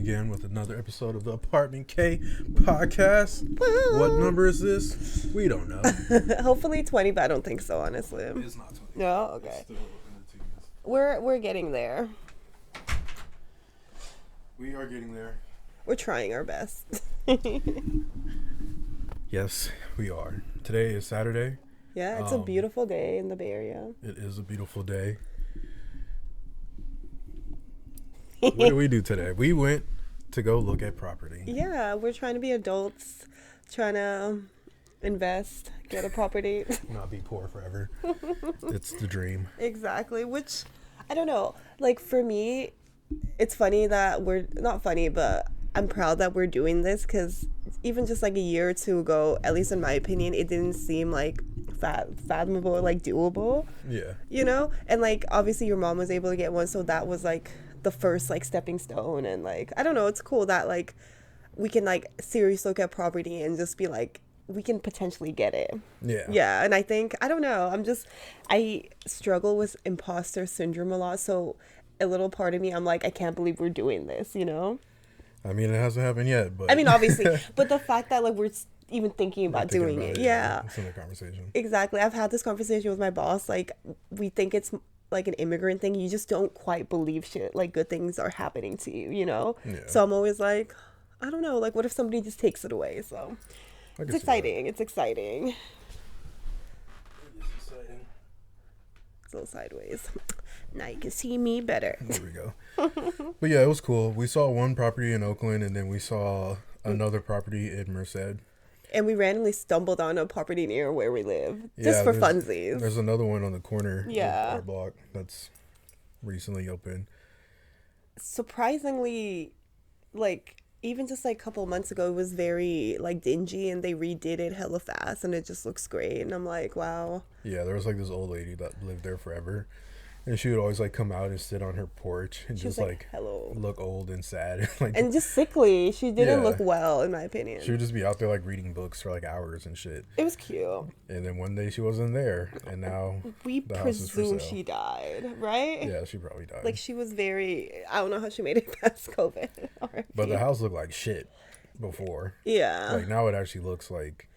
again with another episode of the Apartment K podcast. Woo! What number is this? We don't know. Hopefully 20, but I don't think so, honestly. It's not 20. No? Okay. It's still in the teens. We're getting there. We are getting there. We're trying our best. Yes, we are. Today is Saturday. Yeah, it's a beautiful day in the Bay Area. It is a beautiful day. What did we do today? We went to go look at property. Yeah, we're trying to be adults, trying to invest, get a property. Not be poor forever. It's the dream. Exactly, which, I don't know. Like, for me, it's funny that we're, not funny, but I'm proud that we're doing this because even just like a year or two ago, at least in my opinion, it didn't seem like fathomable or like doable. Yeah. You know? And like, obviously your mom was able to get one, so that was like the first like stepping stone. And like, I don't know, it's cool that like we can like seriously look at property and just be like, we can potentially get it. Yeah. And I think, I don't know, I struggle with imposter syndrome a lot, so a little part of me, I'm like, I can't believe we're doing this, you know? I mean, it hasn't happened yet, but... I mean, obviously, but the fact that like we're even thinking about doing it. Yeah. It's in the conversation. Exactly. I've had this conversation with my boss, like, we think it's like an immigrant thing. You just don't quite believe shit, like good things are happening to you, you know? Yeah. So I'm always like, I don't know, like what if somebody just takes it away? So it's exciting. It's exciting. It's a little sideways. Now you can see me better. There we go. But yeah, it was cool. We saw one property in Oakland, and then we saw another property in Merced. And we randomly stumbled on a property near where we live, just for funsies. There's another one on the corner of Yeah. our block that's recently opened. Surprisingly, like, even just like a couple months ago, it was very like dingy, and they redid it hella fast, and it just looks great. And I'm like, wow. Yeah, there was like this old lady that lived there forever. And she would always like come out and sit on her porch and She just was like hello. look old and sad. Like, And just sickly. She didn't Yeah. look well, in my opinion. she would just be out there like reading books for like hours and shit. It was cute. And then one day she wasn't there, and now We the house is for presume sale. she died, right? Yeah, she probably died. Like, she was very, I don't know how she made it past COVID. But the house looked like shit before. Yeah. Like now it actually looks like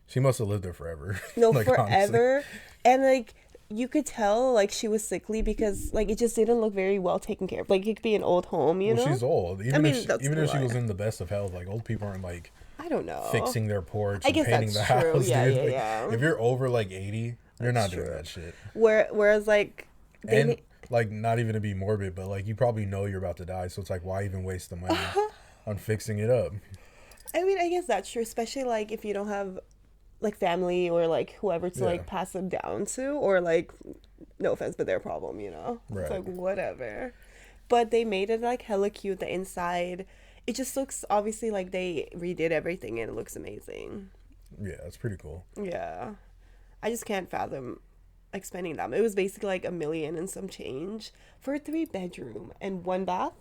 she must have lived there forever. No, Like, honestly. forever. And like, you could tell like she was sickly because like it just didn't look very well taken care of. Like, it could be an old home, you know? She's old. Even I mean, if that's even if she cool. was in the best of health, like old people aren't like I don't know. fixing their porch I and guess painting that's the true. house. Yeah, dude. yeah, Like, yeah. If you're over like 80, you're not That's doing true. that shit. Whereas like And like, not even to be morbid, but like you probably know you're about to die, so it's like, why even waste the money on fixing it up? I mean, I guess that's true, especially like if you don't have like family or like whoever to like pass them down to, or like, no offense, but their problem, you know? Right. It's like whatever. But they made it like hella cute, the inside. It just looks, obviously, like they redid everything and it looks amazing. Yeah, it's pretty cool. Yeah. I just can't fathom like spending that. It was basically like $1 million and some change for a 3-bedroom and 1 bath.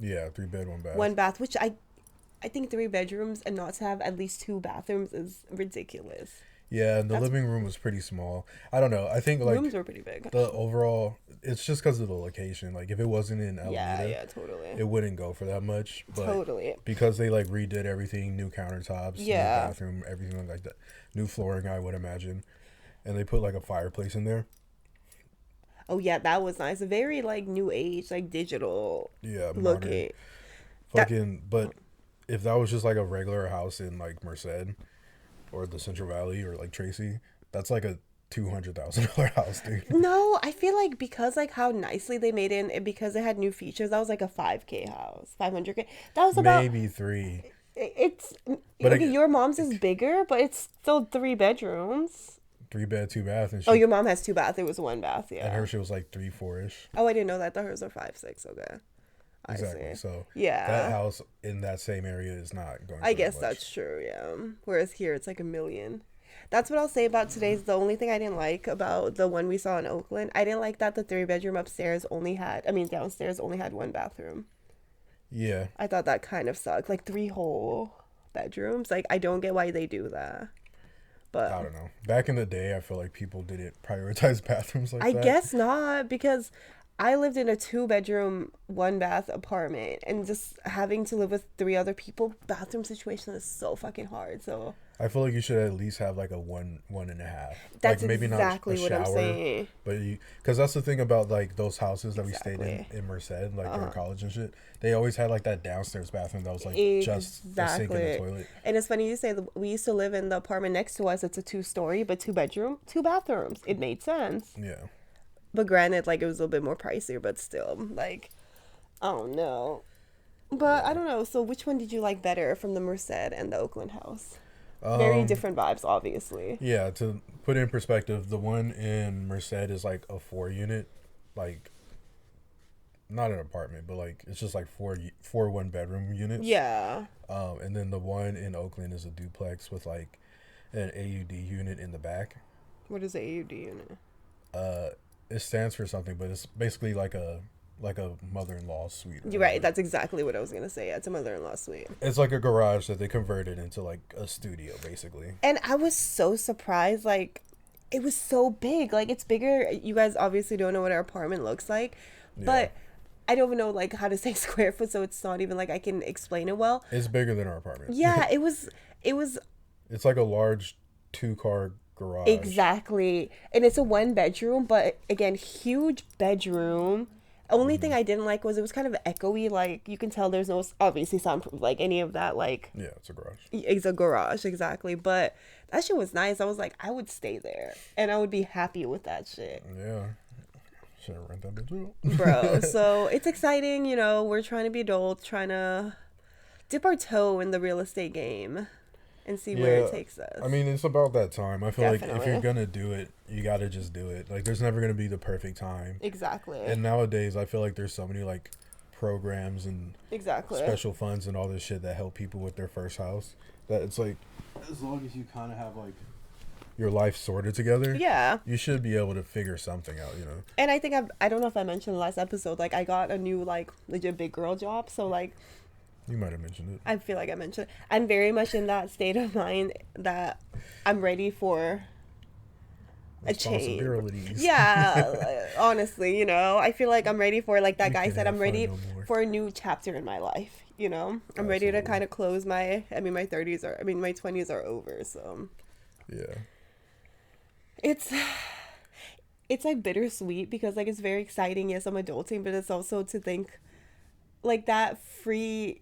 Yeah, 3-bed, 1 bath. 1 bath, which I think 3 bedrooms and not to have at least 2 bathrooms is ridiculous. Yeah, and the living room was pretty small. I don't know. I think like Rooms were pretty big. the overall, it's just because of the location. Like if it wasn't in Alameda, Yeah, totally. it wouldn't go for that much. But Totally. because they like redid everything, new countertops, Yeah. new bathroom, everything like that, new flooring, I would imagine, and they put like a fireplace in there. Oh yeah, that was nice. Very like new age, like digital Yeah, modern. looking. Fucking, but if that was just like a regular house in like Merced or the Central Valley or like Tracy, that's like a $200,000 house, dude. No, I feel like because like how nicely they made it and because it had new features, that was like a 5K house, 500K. That was about Maybe 3. It's But okay, your mom's is bigger, but it's still 3 bedrooms. 3-bed, 2 bath, and Oh, your mom has 2 baths. It was 1 bath, yeah. and her shit was like 3-4ish. Oh, I didn't know that. I thought hers are 5-6. Okay. Exactly. I see. So Yeah. that house in that same area is not going. I for guess that much. that's true, yeah. Whereas here it's like $1 million. That's what I'll say about today's. The only thing I didn't like about the one we saw in Oakland, I didn't like that the 3-bedroom upstairs downstairs only had 1 bathroom. Yeah. I thought that kind of sucked. Like 3 whole bedrooms. Like, I don't get why they do that. But I don't know. Back in the day, I feel like people didn't prioritize bathrooms like that. I guess not, because I lived in a 2 bedroom, 1 bath apartment, and just having to live with 3 other people, bathroom situation is so fucking hard. So I feel like you should at least have like a one and a half. Like that's maybe not a exactly what I'm shower, saying. but you, because that's the thing about like those houses that we stayed Exactly. in Merced, like during college and shit. They always had like that downstairs bathroom that was like just a sink and a Exactly. toilet. And it's funny you say that we used to live in the apartment next to us. It's a 2 story, but 2 bedroom, 2 bathrooms. It made sense. Yeah. But granted, like it was a little bit more pricier, but still, like, oh no. But I Yeah. don't know. So which one did you like better from the Merced and the Oakland house? Very Um. different vibes, obviously. Yeah. To put it in perspective, the one in Merced is like a 4 unit, like not an apartment, but like it's just like four 1 bedroom units. Yeah. And then the one in Oakland is a duplex with like an AUD unit in the back. What is the AUD unit? Uh, it stands for something, but it's basically like a mother-in-law suite. Or You're right. whatever. That's exactly what I was gonna say. Yeah, it's a mother-in-law suite. It's like a garage that they converted into like a studio, basically. And I was so surprised. Like, it was so big. Like, it's bigger. You guys obviously don't know what our apartment looks like, Yeah. but I don't even know like how to say square foot, so it's not even like I can explain it well. It's bigger than our apartment. Yeah, it was. It was It's like a large 2-car garage. exactly, and it's a 1 bedroom, but again, huge bedroom. Only thing I didn't like was it was kind of echoey. Like you can tell there's no obviously soundproof, like any of that. Like Yeah, it's a garage. it's a garage exactly, but that shit was nice. I was like, I would stay there, and I would be happy with that shit. Yeah. Should rent that bitch out. Bro, so it's exciting, we're trying to be adults, trying to dip our toe in the real estate game and see where it takes us. I mean, it's about that time. I feel like if Definitely. you're gonna do it, you gotta just do it. Like, there's never gonna be the perfect time. Exactly. And nowadays, I feel like there's so many like programs and Exactly. special funds and all this shit that help people with their first house. That it's like, as long as you kind of have like your life sorted together, Yeah. you should be able to figure something out. You know. And I think I don't know if I mentioned the last episode, like I got a new like legit big girl job. So like You might have mentioned it. I feel like I mentioned I'm very much in that state of mind that I'm ready for a change. Responsibilities. Yeah, honestly, I feel like I'm ready for like that We guy can't said have I'm fun ready no more. for a new chapter in my life. I'm ready to Absolutely. kind of close my 20s are over, so Yeah. it's it's like bittersweet because like it's very exciting. Yes, I'm adulting, but it's also to think like that freeness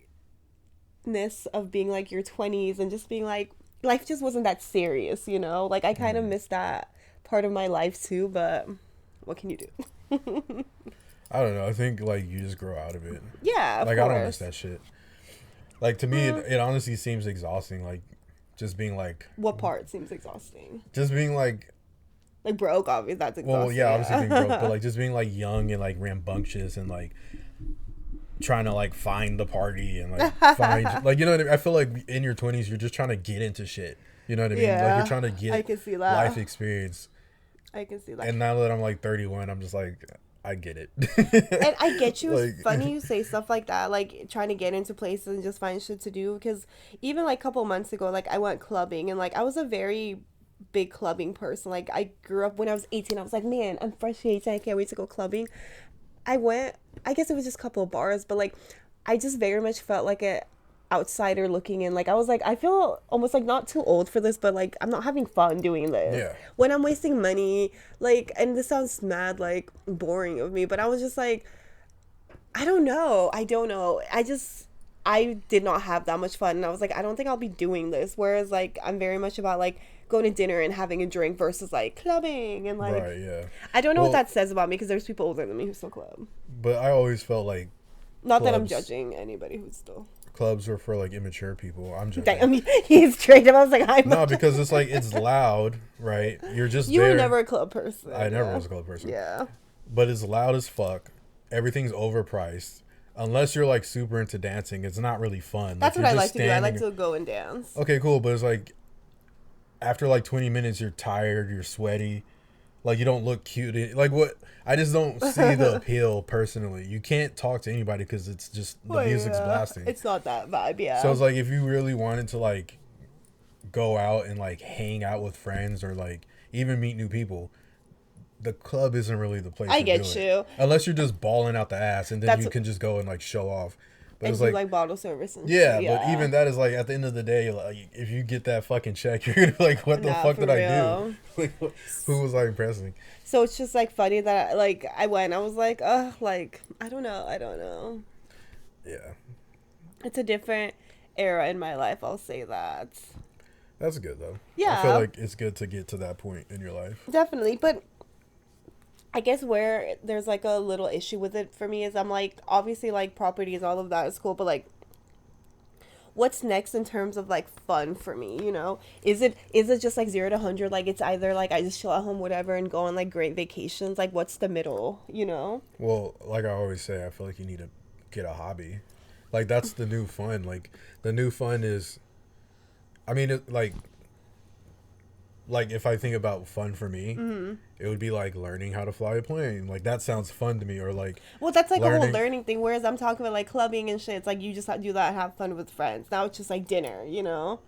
of being like your 20s and just being like life just wasn't that serious, like I kind of miss that part of my life too, but what can you do? I don't know. I think like you just grow out of it. Yeah, of Like course. I don't miss that shit. Like to me, it honestly seems exhausting. Like just being like, What part seems exhausting? just being like, Like broke, obviously that's exhausting. well, yeah, obviously being broke, but like just being like young and like rambunctious and like trying to like find the party and like find like, you know what I mean? I feel like in your 20s you're just trying to get into shit. You know what I mean? Like Yeah, you're trying to I get can see that. life experience. I can see that. And now that I'm like 31, I'm just like, I get it. And I get you. It's Like- funny you say stuff like that, like trying to get into places and just find shit to do. Because even like a couple months ago, like I went clubbing and like I was a very big clubbing person. Like I grew up when I was 18. I was like, man, I'm fresh 18. I can't wait to go clubbing. I went. I guess it was just a couple of bars, but like I just very much felt like a outsider looking in. Like I was like, I feel almost like not too old for this, but like I'm not having fun doing this. Yeah. When I'm wasting money, like, and this sounds mad like boring of me, but I was just like, I don't know. I did not have that much fun, and I was like, I don't think I'll be doing this. Whereas like I'm very much about like going to dinner and having a drink versus like clubbing and like Right, yeah. I don't know what Well- that says about me because there's people older than me who still club. But I always felt like Not that I'm Clubs. judging anybody who's still. clubs were for like immature people. I'm joking. Damn, he's straight up. I was like, I'm No, because it's like it's loud, right? You're just you there. were never a club person. I never yeah. was a club person. Yeah. But it's loud as fuck. Everything's overpriced. Unless you're like super into dancing, it's not really fun. That's Like, what I you're like just to do. I like standing- to go and dance. Okay, cool, but it's like after like 20 minutes, you're tired, you're sweaty, like you don't look cute. Like what? I just don't see the appeal personally. You can't talk to anybody because it's just the Well, music's yeah. blasting. It's not that vibe, yeah. So it's like if you really wanted to like go out and like hang out with friends or like even meet new people, the club isn't really the place I to get do you. it. Unless you're just balling out the ass, and then That's you can just go and like show off. But and it's do like, like bottle service and yeah, shit. but even that is like at the end of the day, like if you get that fucking check, you're gonna be like, what the Nah, fuck for did I real. do? Like, who was I impressing? So it's just like funny that like I went. I was like, like I don't know. Yeah, It's a different era in my life. I'll say that. that's good though. Yeah. I feel like it's good to get to that point in your life. Definitely, but I guess where there's like a little issue with it for me is I'm like obviously like properties, all of that is cool, but like what's next in terms of like fun for me, you know? Is it just like 0 to 100, like it's either like I just chill at home whatever and go on like great vacations, like what's the middle, you know? Well, like I always say, I feel like you need to get a hobby. Like that's the new fun. Like the new fun is, I mean, like if I think about fun for me, it would be like learning how to fly a plane. Like that sounds fun to me. Or like, Well, that's like a whole learning- learning thing, whereas I'm talking about like clubbing and shit. It's like you just do that and have fun with friends. Now it's just like dinner, you know?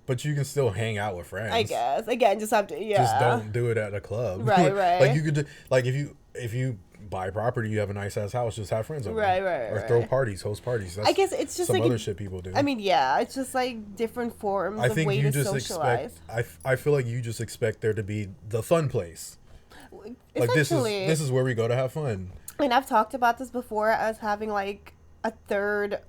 but you can still hang out with friends. I guess. Again, just have to, yeah. Just don't do it at a club. Right, right. Like you could do, like if you buy property, you have a nice ass house, just have friends over. Right, there. right, Or throw right. parties, host parties. That's I guess it's just some like other shit people do. I mean, yeah, it's just like different forms I of think way you to just socialize. expect. I feel like you just expect there to be the fun place. Like Essentially, this is where we go to have fun. and I've talked about this before as having like a third,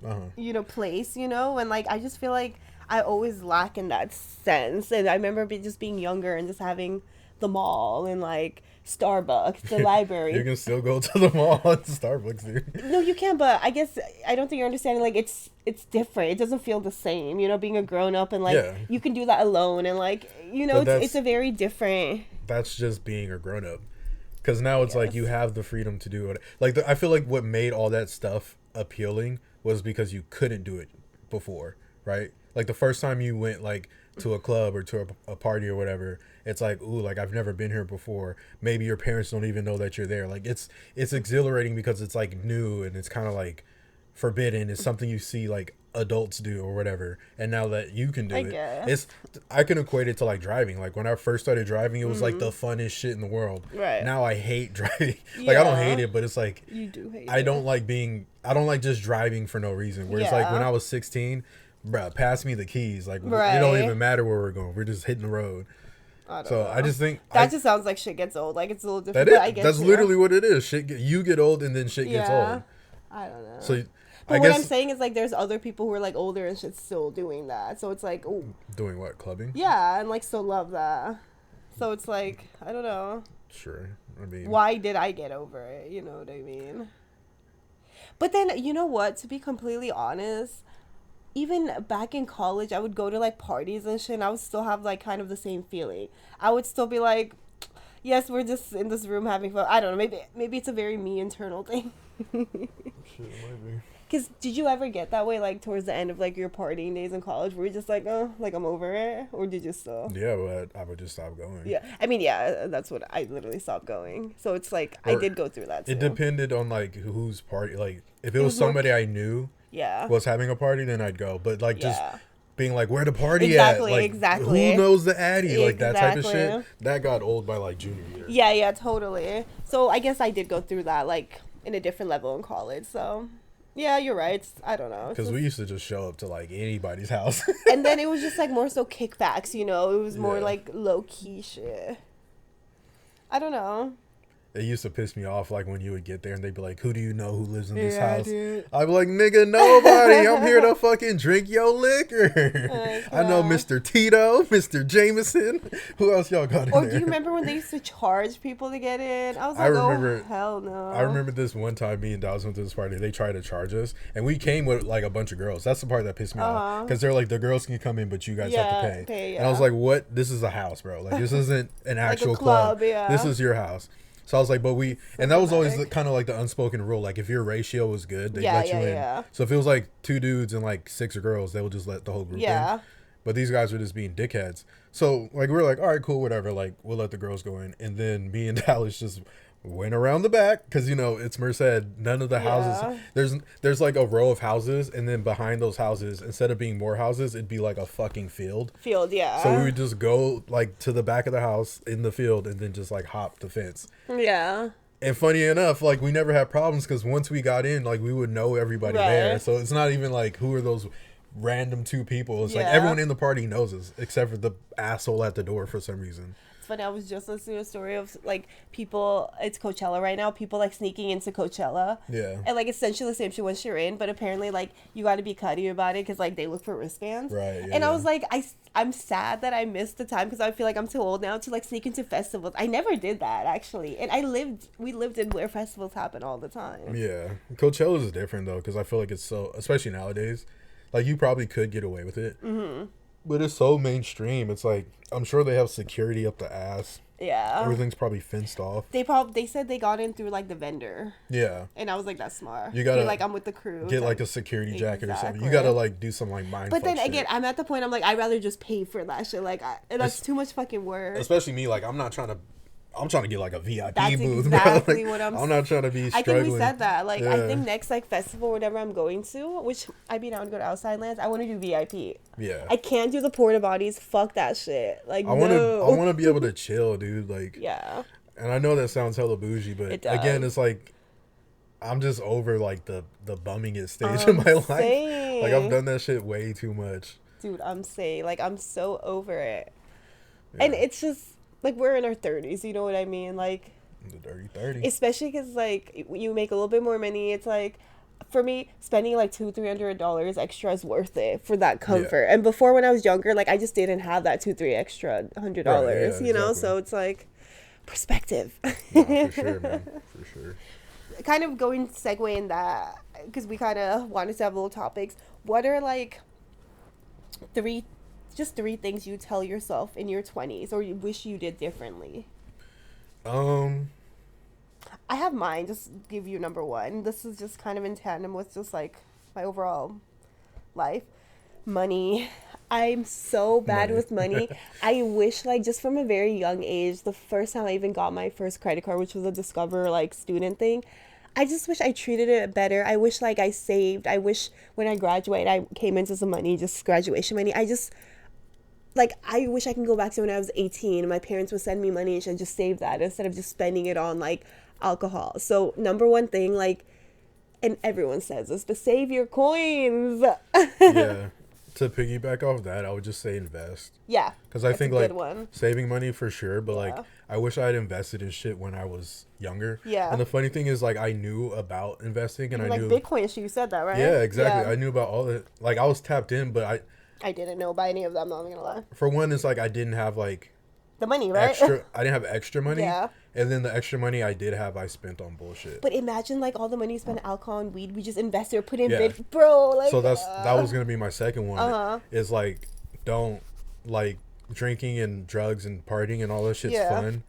Uh-huh. place, and like I just feel like I always lack in that sense. And I remember just being younger and just having the mall and like Starbucks, the library. You can still go to the mall and Starbucks, dude. No, you can, but I guess I don't think you're understanding. Like, it's different. It doesn't feel the same, being a grown up and like Yeah. you can do that alone and like But it's a very different. That's just being a grown up. Because now it's like Yes. you have the freedom to do it. Like I feel like what made all that stuff appealing was because you couldn't do it before, right? Like the first time you went like to a club or to a party or whatever, it's like, ooh, like I've never been here before. Maybe your parents don't even know that you're there. Like it's exhilarating because it's like new and it's kind of like forbidden. It's something you see like adults do or whatever. And now that you can do it, guess. I can equate it to like driving. Like when I first started driving, it was like the funnest shit in the world. Right. Now I hate driving. Like I don't Yeah. hate it, but it's like You do hate. I don't like just driving for no reason. Whereas like when Yeah. I was 16, bruh, pass me the keys. Like it don't Right. even matter where we're going. We're just hitting the road. I don't So know. I just think that just sounds like shit gets old. Like it's a little different. that But I is guess that's literally what it is. You get old and then shit gets old. I don't know. So but I what guess I'm saying is like there's other people who are like older and shit still doing that. So it's like, oh doing what, clubbing? yeah, and like still love that. So it's like I don't know. Sure. I mean, Why did I get over it? You know what I mean? But then, you know what? To be completely honest, even back in college, I would go to like parties and shit, and I would still have like kind of the same feeling. I would still be like, yes, we're just in this room having fun. I don't know. Maybe it's a very me internal thing. shit, it might be. Because did you ever get that way, like towards the end of like your partying days in college, where you're just like, oh, like I'm over it, or did you still? Yeah, but I would just stop going. Yeah, I mean, yeah, that's what I literally stopped going. So it's like I Or did go through that too. It depended on like whose party. Like if it was was more- somebody I knew Yeah. was having a party, then I'd go. But like just Yeah. being like, where the party Exactly, at? Like, exactly. Who knows the Addy? Like that type of Exactly. shit. That got old by like junior year. Yeah, totally. So I guess I did go through that like in a different level in college. So yeah, you're right. I don't know. It's Because we just- used to just show up to like anybody's house. and then it was just like more so kickbacks, It was more Yeah. like low key shit. I don't know. It used to piss me off like when you would get there and they'd be like, who do you know who lives in this Yeah, house? dude. I'd be like, nigga, nobody. I'm here to fucking drink your liquor. Oh, I know God. Mr. Tito, Mr. Jameson. Who else y'all got in Or there? do you remember when they used to charge people to get in? I was I like, remember- oh hell no. I remember this one time me and Dawes went to this party. They tried to charge us, and we came with like a bunch of girls. That's the part that pissed me off because they're like, the girls can come in, but you guys have to Yeah, pay. pay, And I was yeah. like, what? This is a house, bro. Like this isn't an Like a actual club, yeah. This is your house. So I was like, and that was always dramatic. kind of like the unspoken rule. Like if your ratio was good, they Yeah, let you yeah, in. yeah. So if it was like 2 dudes and like 6 girls, they would just let the whole group Yeah. in. But these guys were just being dickheads. So like we're like, all right, cool, whatever. Like we'll let the girls go in, and then me and Dallas just Went around the back because it's Merced. None of the houses. There's like a row of houses, and then behind those houses, instead of being more houses, it'd be like a fucking field. Yeah. So we would just go like to the back of the house in the field, and then just like hop the fence. Yeah. And funny enough, like we never had problems because once we got in, like we would know everybody there. So it's not even like who are those random two people. It's like everyone in the party knows us except for the asshole at the door for some reason. It's funny, I was just listening to a story of like people, it's Coachella right now, people like sneaking into Coachella. Yeah. And like essentially the same shit once you're in, but apparently like you got to be cutty about it because like they look for wristbands. Right. And I was like, I'm sad that I missed the time because I feel like I'm too old now to like sneak into festivals. I never did that actually. And we lived in where festivals happen all the time. Yeah. Coachella is different though because I feel like it's so, especially nowadays, like you probably could get away with it. Mm-hmm. But it's so mainstream. It's like, I'm sure they have security up the ass. Yeah. Everything's probably fenced off. They said they got in through like the vendor. Yeah. And I was like, that's smart. You gotta be like, I'm with the crew. Get like a security jacket or something. You gotta like do some like mind. But then shit. again, I'm at the point I'm like, I'd rather just pay for that shit. Like, that's too much fucking work. Especially me, like I'm trying to get like a VIP That's booth. exactly like, what I'm not trying to be struggling. I think we said that. Like, yeah. I think next like festival, whatever I'm going to, which I'd be down to go to Outside Lands, I want to do VIP. Yeah. I can't do the porta bodies. Fuck that shit. Like, I want to be able to chill, dude. Like, yeah. And I know that sounds hella bougie, but again, it's like I'm just over like the bumming stage in my life. Like I've done that shit way too much. Dude, I'm saying, like, I'm so over it. Yeah. And it's just like we're in our 30s, you know what I mean? Like the dirty 30. Especially because like you make a little bit more money. It's like for me, spending like $200-$300 extra is worth it for that comfort. Yeah. And before when I was younger, like I just didn't have that $200-$300 extra $100. Right, you know, exactly. So it's like perspective. No, for sure, man. For sure. Kind of segue in that because we kind of wanted to have little topics. What are like three things you tell yourself in your 20s or you wish you did differently? I have mine. Just give you number one. This is just kind of in tandem with just like my overall life. Money. I'm so bad with money. I wish like just from a very young age, the first time I even got my first credit card, which was a Discover like student thing, I just wish I treated it better. I wish like I saved. I wish when I graduated, I came into some money, just graduation money. I wish I can go back to when I was 18 and my parents would send me money and I just save that instead of just spending it on like alcohol. So number one thing, like, and everyone says this, but save your coins. Yeah. To piggyback off that, I would just say invest. Yeah. Because I think like saving money for sure, but like I wish I had invested in shit when I was younger. Yeah. And the funny thing is like I knew about investing and I knew like Bitcoin. You said that, right? Yeah, exactly. Yeah. I knew about all it. Like I was tapped in, but I didn't know about any of them. I'm not gonna lie. For one, it's like I didn't have like the money, right? I didn't have extra money. Yeah. And then the extra money I did have, I spent on bullshit. But imagine like all the money you spent on alcohol and weed, we just invested or put in bro. Like, so that was gonna be my second one. Is like don't like drinking and drugs and partying and all that shit's fun,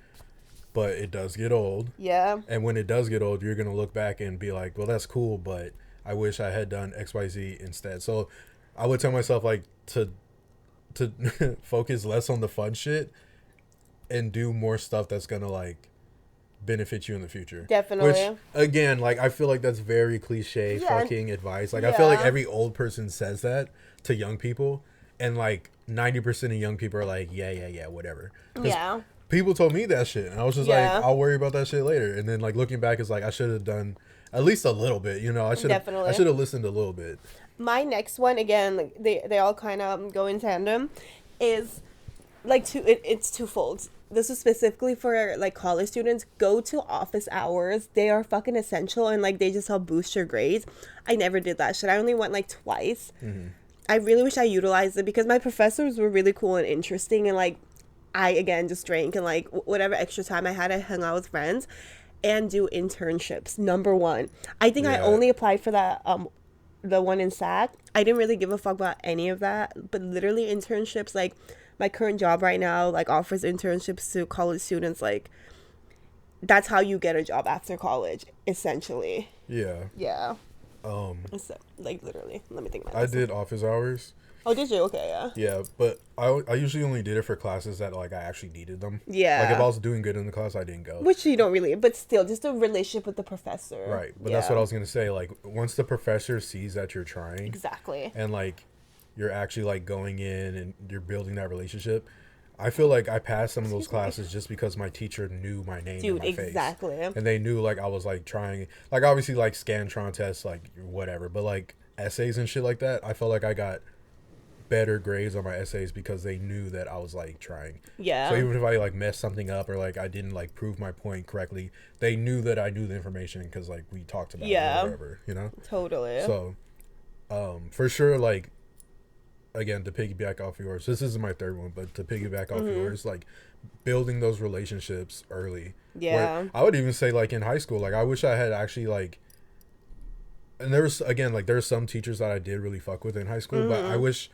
but it does get old. Yeah. And when it does get old, you're gonna look back and be like, well, that's cool, but I wish I had done XYZ instead. So I would tell myself like to focus less on the fun shit and do more stuff that's gonna like benefit you in the future. Definitely. Which again, like I feel like that's very cliche fucking advice. Like I feel like every old person says that to young people, and like 90% of young people are like, yeah, whatever. Yeah. People told me that shit, and I was just like, I'll worry about that shit later. And then like looking back, it's like I should have done at least a little bit. You know, I should have listened a little bit. My next one, again, like they all kind of go in tandem, is like it's twofold. This is specifically for like college students. Go to office hours. They are fucking essential and like they just help boost your grades. I never did that shit. I only went like twice. Mm-hmm. I really wish I utilized it because my professors were really cool and interesting, and like I again just drank and like whatever extra time I had, I hung out with friends and do internships. Number one. I think I only applied for that the one in SAC. I didn't really give a fuck about any of that, but literally internships, like my current job right now like offers internships to college students. Like that's how you get a job after college, essentially. Yeah. It's, like, literally. Let me think about I this. did office hours. Oh, did you? Okay, yeah. Yeah, but I usually only did it for classes that like I actually needed them. Yeah. Like if I was doing good in the class, I didn't go. Which you don't really, but still, just a relationship with the professor. Right, but that's what I was gonna say. Like once the professor sees that you're trying, Exactly. and like you're actually like going in and you're building that relationship. I feel like I passed some of those classes just because my teacher knew my name Dude, and my exactly. face. And they knew like I was like trying, like obviously like Scantron tests, like whatever, but like essays and shit like that, I felt like I got better grades on my essays because they knew that I was like trying. Yeah. So even if I like messed something up or like I didn't like prove my point correctly, they knew that I knew the information because like we talked about it or whatever, you know? Totally. So, for sure, like, again, to piggyback off yours, this is my third one, but to piggyback off yours, like, building those relationships early. Yeah. Where I would even say, like, in high school, like, I wish I had actually, like, and there's, again, like, there's some teachers that I did really fuck with in high school, but I wish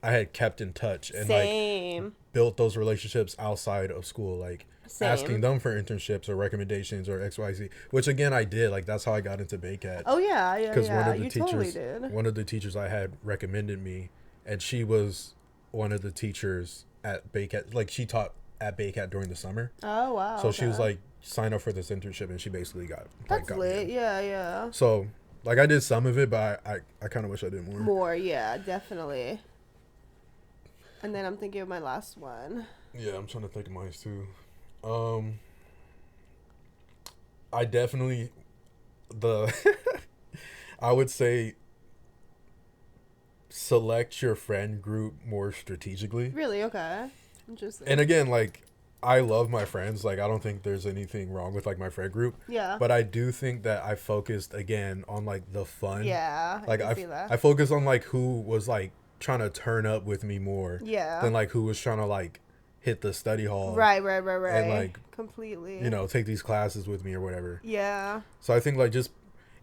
I had kept in touch and, Same. like, built those relationships outside of school, like, Same. asking them for internships or recommendations or XYZ, which, again, I did. Like, that's how I got into BayCat. Oh, yeah, yeah, Because yeah. one of the You teachers, totally did. one of the teachers I had recommended me, and she was one of the teachers at BayCat. Like she taught at BayCat during the summer, Oh, wow. so she was okay. like, sign up for this internship, and she basically got That's got me lit. in. Yeah, yeah. So like I did some of it, but I kind of wish I did more. More, yeah, definitely. And then I'm thinking of my last one. Yeah, I'm trying to think of mine too. I definitely I would say select your friend group more strategically. Really? Okay. Interesting. And again, like I love my friends. Like I don't think there's anything wrong with like my friend group. Yeah. But I do think that I focused again on like the fun. Yeah. Like I can see that. I focused on like who was like trying to turn up with me more. Yeah. Than like who was trying to like hit the study hall. Right. And like completely. You know, take these classes with me or whatever. Yeah. So I think like just,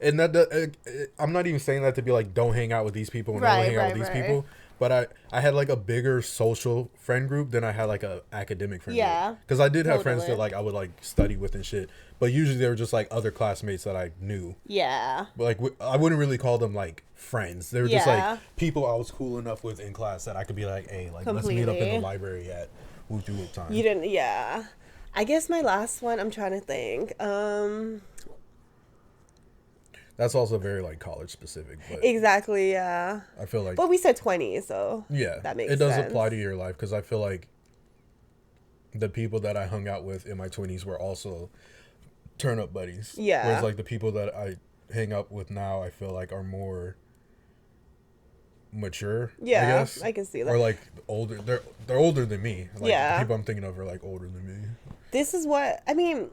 and that I'm not even saying that to be like don't hang out with these people and only hang out with these people. But I had like a bigger social friend group than I had like a academic friend group. Because I did have friends that like I would like study with and shit. But usually they were just like other classmates that I knew. Yeah. But like I wouldn't really call them like friends. They were just like people I was cool enough with in class that I could be like, hey, like let's meet up in the library at whoop time. You didn't, yeah. I guess my last one, I'm trying to think. That's also very like college specific, but exactly, yeah. I feel like, but we said 20, so yeah, that makes it does sense. apply to your life because I feel like the people that I hung out with in my 20s were also turn up buddies. Yeah. Whereas like the people that I hang out with now, I feel like are more mature. Yeah, I guess. I can see that. Or like older. They're older than me. Like, yeah. The people I'm thinking of are like older than me. This is what I mean.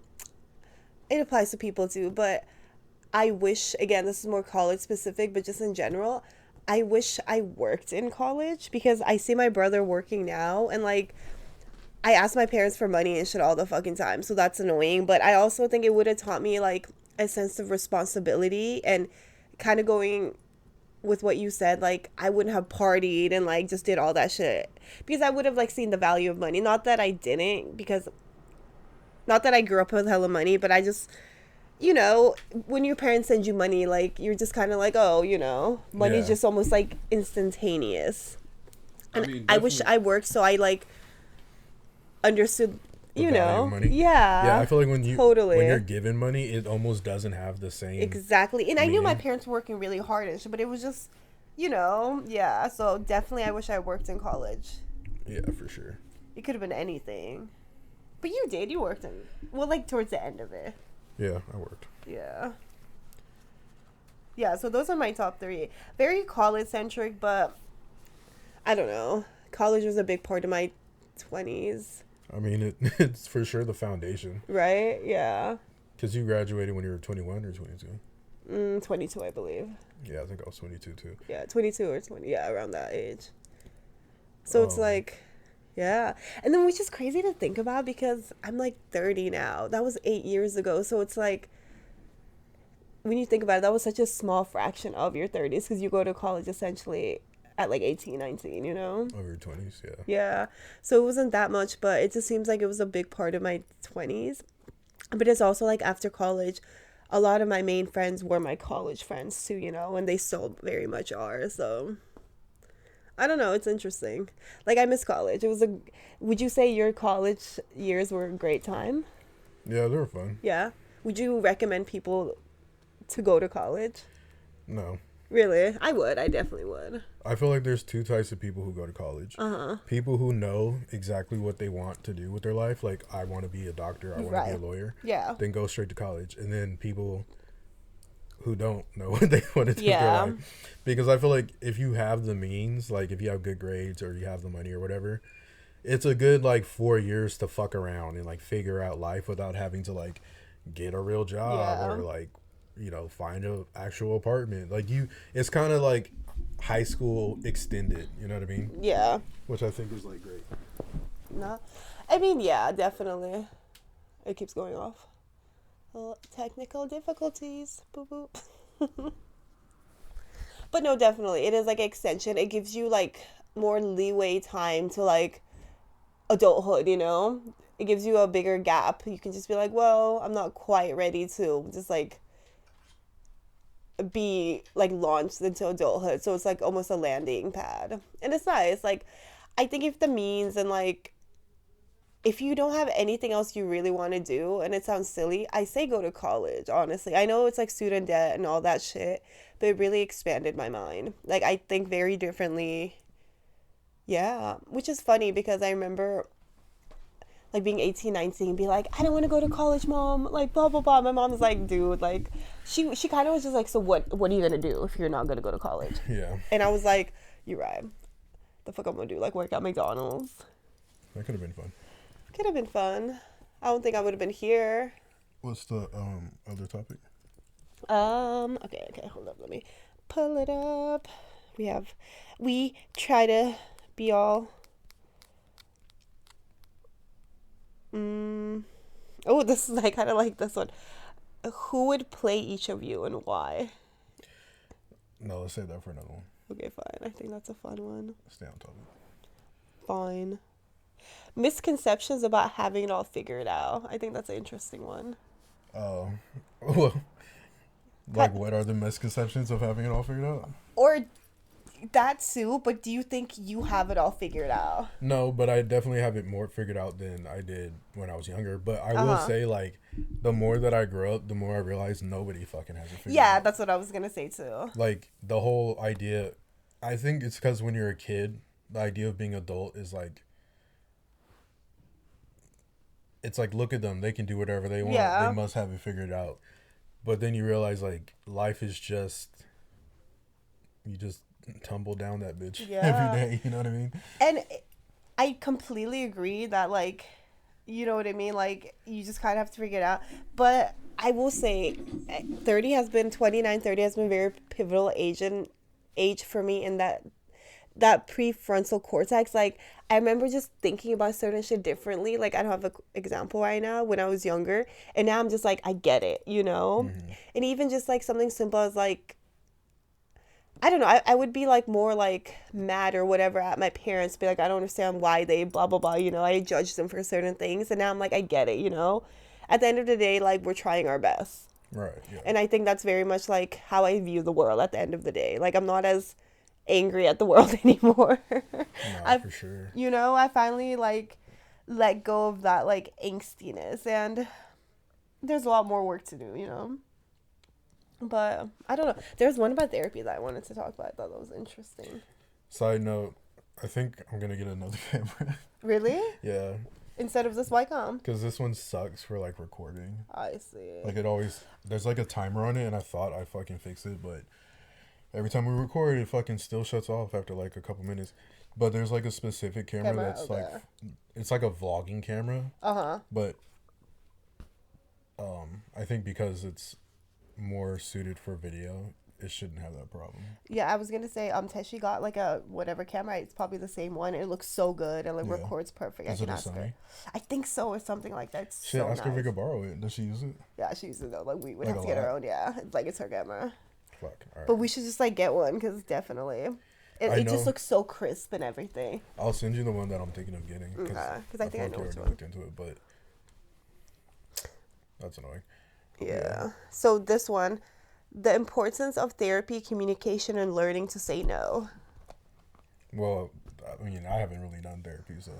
It applies to people too, but I wish, again, this is more college specific, but just in general, I wish I worked in college because I see my brother working now and like I ask my parents for money and shit all the fucking time. So that's annoying. But I also think it would have taught me like a sense of responsibility and kind of going with what you said, like I wouldn't have partied and like just did all that shit because I would have like seen the value of money. Not that I didn't, because not that I grew up with hella money, but I just, you know, when your parents send you money, like you're just kind of like, oh, you know, money's just almost like instantaneous. And I mean, I wish I worked so I like understood, you know, money. Yeah, I feel like when you're given money, it almost doesn't have the same exactly. And I knew my parents were working really hard and shit, but it was just, you know, yeah. So definitely, I wish I worked in college. Yeah, for sure. It could have been anything, but you did. You worked in, well, like towards the end of it. Yeah, I worked. Yeah. Yeah, so those are my top 3. Very college centric, but I don't know. College was a big part of my 20s. I mean, it's for sure the foundation. Right? Yeah. Because you graduated when you were 21 or 22? 22, I believe. Yeah, I think I was 22 too. Yeah, 22 or 20. Yeah, around that age. So it's like, yeah. And then which is crazy to think about because I'm like 30 now. That was 8 years ago. So it's like, when you think about it, that was such a small fraction of your 30s because you go to college essentially at like 18, 19, you know? Over your 20s, yeah. Yeah. So it wasn't that much, but it just seems like it was a big part of my 20s. But it's also like after college, a lot of my main friends were my college friends too, you know, and they still very much are. So I don't know. It's interesting. Like, I miss college. Would you say your college years were a great time? Yeah, they were fun. Yeah. Would you recommend people to go to college? No. Really? I would. I definitely would. I feel like there's two types of people who go to college. People who know exactly what they want to do with their life. Like, I want to be a doctor. I want to be a lawyer. Yeah. Then go straight to college. And then people who don't know what they want to do with their life. Because I feel like if you have the means, like if you have good grades or you have the money or whatever, it's a good like 4 years to fuck around and like figure out life without having to like get a real job or like, you know, find a actual apartment. Like it's kind of like high school extended, you know what I mean? Yeah. Which I think is like great. No. I mean, yeah, definitely. It keeps going off. Technical difficulties. Boop boop. But no, definitely. It is like extension. It gives you like more leeway time to like adulthood, you know? It gives you a bigger gap. You can just be like, well, I'm not quite ready to just like be like launched into adulthood. So it's like almost a landing pad. And it's nice. Like, I think if the means and like if you don't have anything else you really want to do, and it sounds silly, I say go to college, honestly. I know it's like student debt and all that shit, but it really expanded my mind. Like, I think very differently. Yeah, which is funny because I remember like being 18, 19, be like, I don't want to go to college, mom, like blah blah blah. My mom was like, dude, like she kind of was just like, so what are you gonna do if you're not gonna go to college? Yeah. And I was like, you're right. The fuck I'm gonna do? Like work at McDonald's? That could have been fun. Could have been fun. I don't think I would have been here. What's the other topic? Okay, hold up, let me pull it up. We try to be all oh, this is I kinda like this one. Who would play each of you and why? No, let's save that for another one. Okay, fine. I think that's a fun one. Stay on topic. Fine. Misconceptions about having it all figured out. I think that's an interesting one. Oh, well, like what are the misconceptions of having it all figured out? Or that too, but do you think you have it all figured out? No, but I definitely have it more figured out than I did when I was younger. But I will say, like, the more that I grow up, the more I realize nobody fucking has it figured out. Yeah, that's what I was gonna say too. Like, the whole idea, I think it's because when you're a kid, the idea of being adult is like, it's like, look at them, they can do whatever they want. Yeah. They must have it figured out. But then you realize, like, life is just, you just tumble down that bitch every day, you know what I mean? And I completely agree that, like, you know what I mean, like, you just kind of have to figure it out. But I will say 30 has been 29, 30 has been very pivotal age for me in that prefrontal cortex. Like, I remember just thinking about certain shit differently. Like, I don't have an example right now when I was younger, and now I'm just like, I get it, you know? And even just like something simple as like, I don't know, I would be like more like mad or whatever at my parents, be like, I don't understand why they blah blah blah, you know, I judge them for certain things, and now I'm like, I get it, you know? At the end of the day, like, we're trying our best. Right, yeah. And I think that's very much like how I view the world at the end of the day. Like, I'm not as angry at the world anymore. No, for sure. You know, I finally like let go of that like angstiness, and there's a lot more work to do, you know. But I don't know. There's one about therapy that I wanted to talk about. I thought that was interesting. Side note, I think I'm gonna get another camera. Really? Yeah. Instead of this Wacom? Because this one sucks for like recording. I see. Like, it always, there's like a timer on it, and I thought I fucking fixed it, but every time we record, it fucking still shuts off after like a couple minutes. But there's like a specific camera that's like, it's like a vlogging camera. But I think because it's more suited for video, it shouldn't have that problem. Yeah, I was gonna say, Teshi got like a whatever camera. It's probably the same one. It looks so good and like records perfect. Is I it can a ask Sony? her. I think so, or something like that. It's Shit, so ask her if we nice. could borrow it. Does she use it? Yeah, she uses it though. Like, we would Like have a to get our lot? own. Yeah, it's like it's her camera. Fuck. All right. But we should just like get one because definitely, it just looks so crisp and everything. I'll send you the one that I'm thinking of getting. Because I think I know which one. Looked into it, but that's annoying. Yeah. So this one, the importance of therapy, communication, and learning to say no. Well, I mean, I haven't really done therapy, so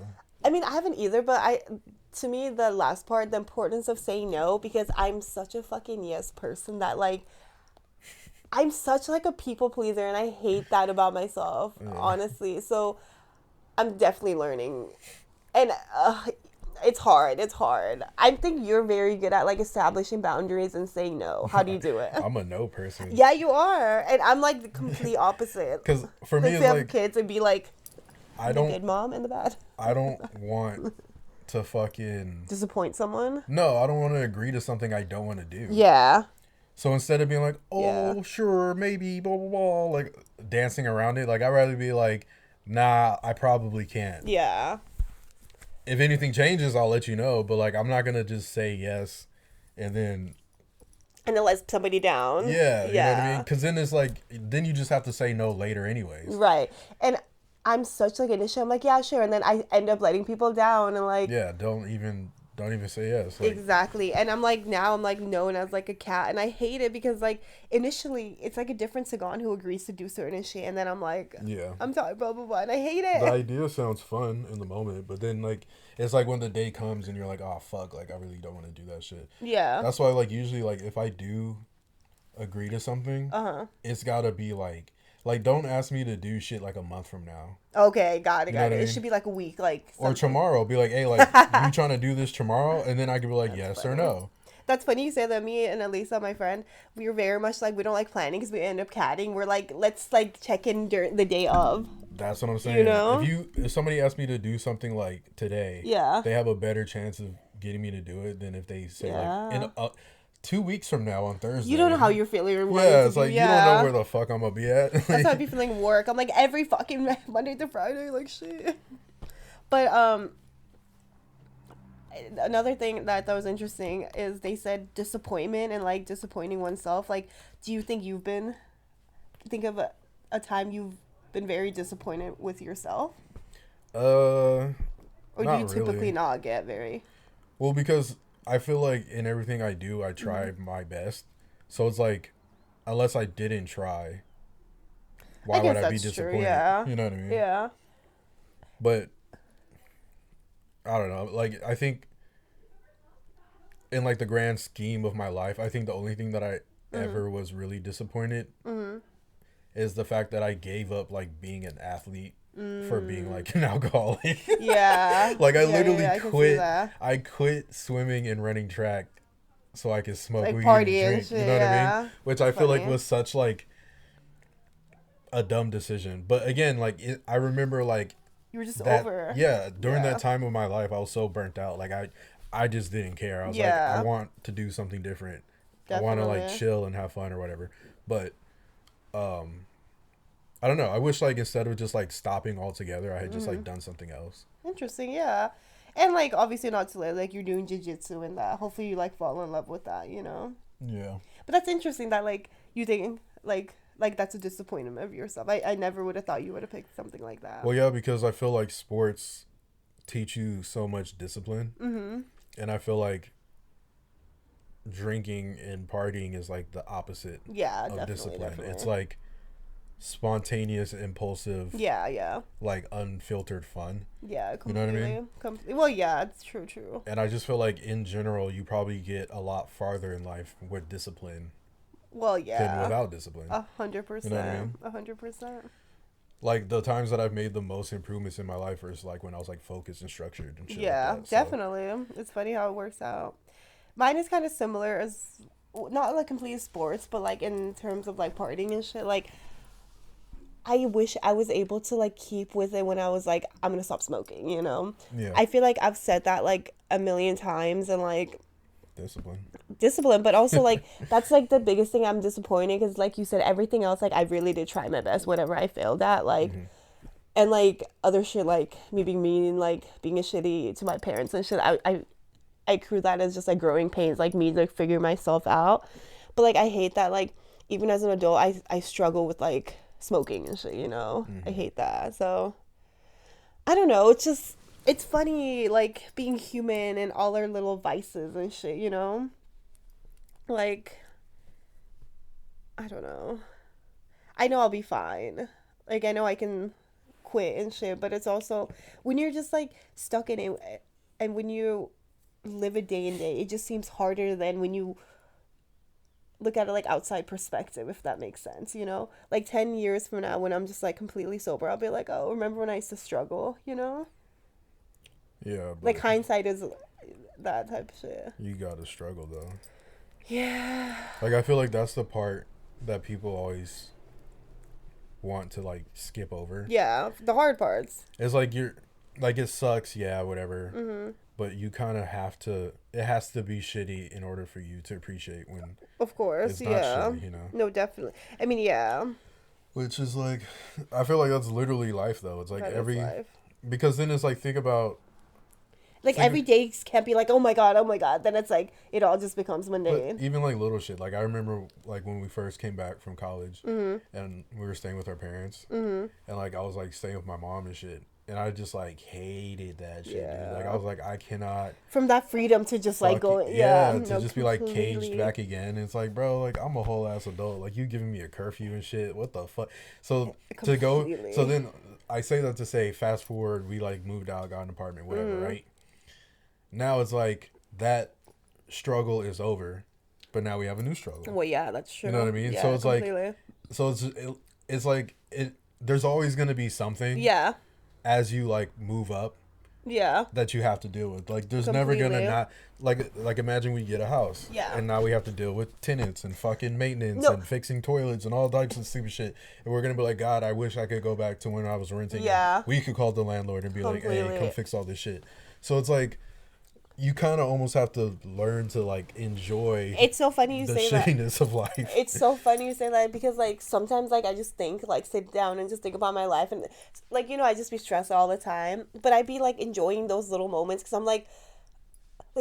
I mean, I haven't either, but to me, the last part, the importance of saying no, because I'm such a fucking yes person that, like, I'm such, like, a people pleaser, and I hate that about myself, yeah. honestly. So I'm definitely learning. And it's hard. It's hard. I think you're very good at, like, establishing boundaries and saying no. How do you do it? I'm a no person. Yeah, you are. And I'm, like, the complete opposite. Because for me, Like, to it's have like kids and be like, I the don't good mom and the bad. I don't want to fucking Disappoint someone? no. I don't want to agree to something I don't want to do. Yeah. So instead of being like, Yeah. oh sure, maybe, blah blah blah, like dancing around it, like I'd rather be like, nah, I probably can't. Yeah. If anything changes, I'll let you know. But like, I'm not gonna just say yes, and then And it lets somebody down. yeah, you know what I mean? Yeah. Because then it's like, then you just have to say no later, anyways. Right. And I'm such like an issue. I'm like, yeah, sure. And then I end up letting people down and like Yeah, don't even say yes. Like, exactly. And I'm like now I'm like known as like a cat and I hate it because like initially it's like a different Sagan who agrees to do certain shit and then I'm like yeah. I'm sorry, blah blah blah and I hate The it. idea sounds fun in the moment, but then like it's like when the day comes and you're like, oh fuck, like I really don't want to do that shit. Yeah. That's why like usually like if I do agree to something, Uh-huh. it's gotta be like don't ask me to do shit like a month from now Okay, got it, You know got what it. I It mean? should be like a week, like or something. tomorrow. Be like, hey, like you trying to do this tomorrow, and then I could be like yes or funny. no. That's funny you say that. Me and Elisa, my friend, we were very much like we don't like planning because we end up catting. We're like, let's like check in during the day of. That's what I'm saying. know? If somebody asks me to do something like today, Yeah. they have a better chance of getting me to do it than if they say like Yeah. in 2 weeks from now on Thursday. You don't know how you're feeling. Or Yeah, it's like you don't know where the fuck I'm gonna be at. That's how I be feeling work. I'm like every fucking Monday to Friday, like shit. But another thing that I thought was interesting is they said disappointment and like disappointing oneself. Like, do you think you've been think of a time you've been very disappointed with yourself, or do not you typically really. not get very? Well, because I feel like in everything I do, I try Mm-hmm. my best. So it's like, unless I didn't try, why I guess would I be that's true, disappointed? yeah. You know what I mean? Yeah. But I don't know. Like I think in like the grand scheme of my life, I think the only thing that I ever was really disappointed is the fact that I gave up like being an athlete for being like an alcoholic. Yeah. Like I Yeah, literally yeah, I can see quit. that. I quit swimming and running track so I could smoke Like weed party and and drink. You shit, know what I yeah. mean? Which I feel like Funny. was such like a dumb decision. But again, like I remember like You were just that. over. Yeah, during Yeah. that time of my life, I was so burnt out. Like I just didn't care. I was like, Yeah. I want to do something different. I want to like Definitely. chill and have fun or whatever. But I don't know. I wish like instead of just like stopping altogether, I had just like done something else. Interesting, yeah. And like obviously not to like you're doing jiu-jitsu and that. Hopefully you like fall in love with that, you know. Yeah. But that's interesting that like you think like that's a disappointment of yourself. I never would have thought you would have picked something like that. Well, yeah, because I feel like sports teach you so much discipline, and I feel like drinking and partying is like the opposite Yeah, of definitely, discipline. definitely. It's like spontaneous, impulsive, yeah. like unfiltered fun. Yeah, You know completely. what I mean? Well, yeah, it's true. And I just feel like in general, you probably get a lot farther in life with discipline Well, than yeah. without discipline. 100%. You know what I mean? 100%. Like the times that I've made the most improvements in my life is like when I was like focused and structured and shit. Yeah, like that. So, definitely. It's funny how it works out. Mine is kind of similar as not like complete sports, but like in terms of like partying and shit. Like, I wish I was able to like keep with it when I was like, I'm gonna stop smoking, you know? Yeah. I feel like I've said that like a million times and like discipline. discipline, but also like that's like the biggest thing I'm disappointed because like you said, everything else like I really did try my best, whatever I failed at, like. And like other shit, like me being mean, like being a shitty to my parents and shit. I accrue that as just like growing pains, like me like figuring myself out. But like I hate that like even as an adult, I struggle with like smoking and shit. You know, I hate that. So I don't know. It's just it's funny like being human and all our little vices and shit. You know. like, I don't know. I know I'll be fine. Like, I know I can quit and shit, but it's also when you're just like stuck in it, and when you live a day in day, it just seems harder than when you look at it like outside perspective, if that makes sense, you know? Like 10 years from now, when I'm just like completely sober, I'll be like, oh, remember when I used to struggle, you know? Yeah, Like but hindsight is that type of shit. you gotta struggle though. Yeah. Like I feel like that's the part that people always want to like skip over. Yeah, the hard parts. It's like you're like it sucks, yeah, whatever. Mm-hmm. But you kind of have to. It has to be shitty in order for you to appreciate when Of course, it's not yeah. shitty, you know. No, definitely. I mean, yeah. Which is like, I feel like that's literally life though. It's like That is every life. because then it's like think about Like think- every day can't be like, oh my god, oh my god. Then it's like it all just becomes but mundane. even like little shit. Like I remember like when we first came back from college and we were staying with our parents and like I was like staying with my mom and shit. And I just like hated that shit, dude. Like I was like, I cannot From that freedom to just like go, to no, just be like caged completely. back again. It's like, bro, like I'm a whole ass adult. Like you giving me a curfew and shit. What the fuck? So to go, Completely. so then I say that to say, fast forward, we like moved out, got an apartment, whatever, right? Now it's like that struggle is over, but now we have a new struggle. Well, yeah, that's true. You know what I mean? Yeah, So it's like, completely. so it's like it. There's always gonna be something Yeah, as you like move up yeah, that you have to deal with. Like there's never gonna Completely. not like imagine we get a house. Yeah. And now we have to deal with tenants and fucking maintenance No. and fixing toilets and all types of stupid shit. And we're gonna be like, God, I wish I could go back to when I was renting. Yeah. We could call the landlord and be like, hey, Completely. come fix all this shit. So it's like you kind of almost have to learn to like enjoy it's so funny you the say that. shittiness of life. It's so funny you say that because like sometimes like I just think like sit down and just think about my life and like I just be stressed all the time, but I be like enjoying those little moments because I'm like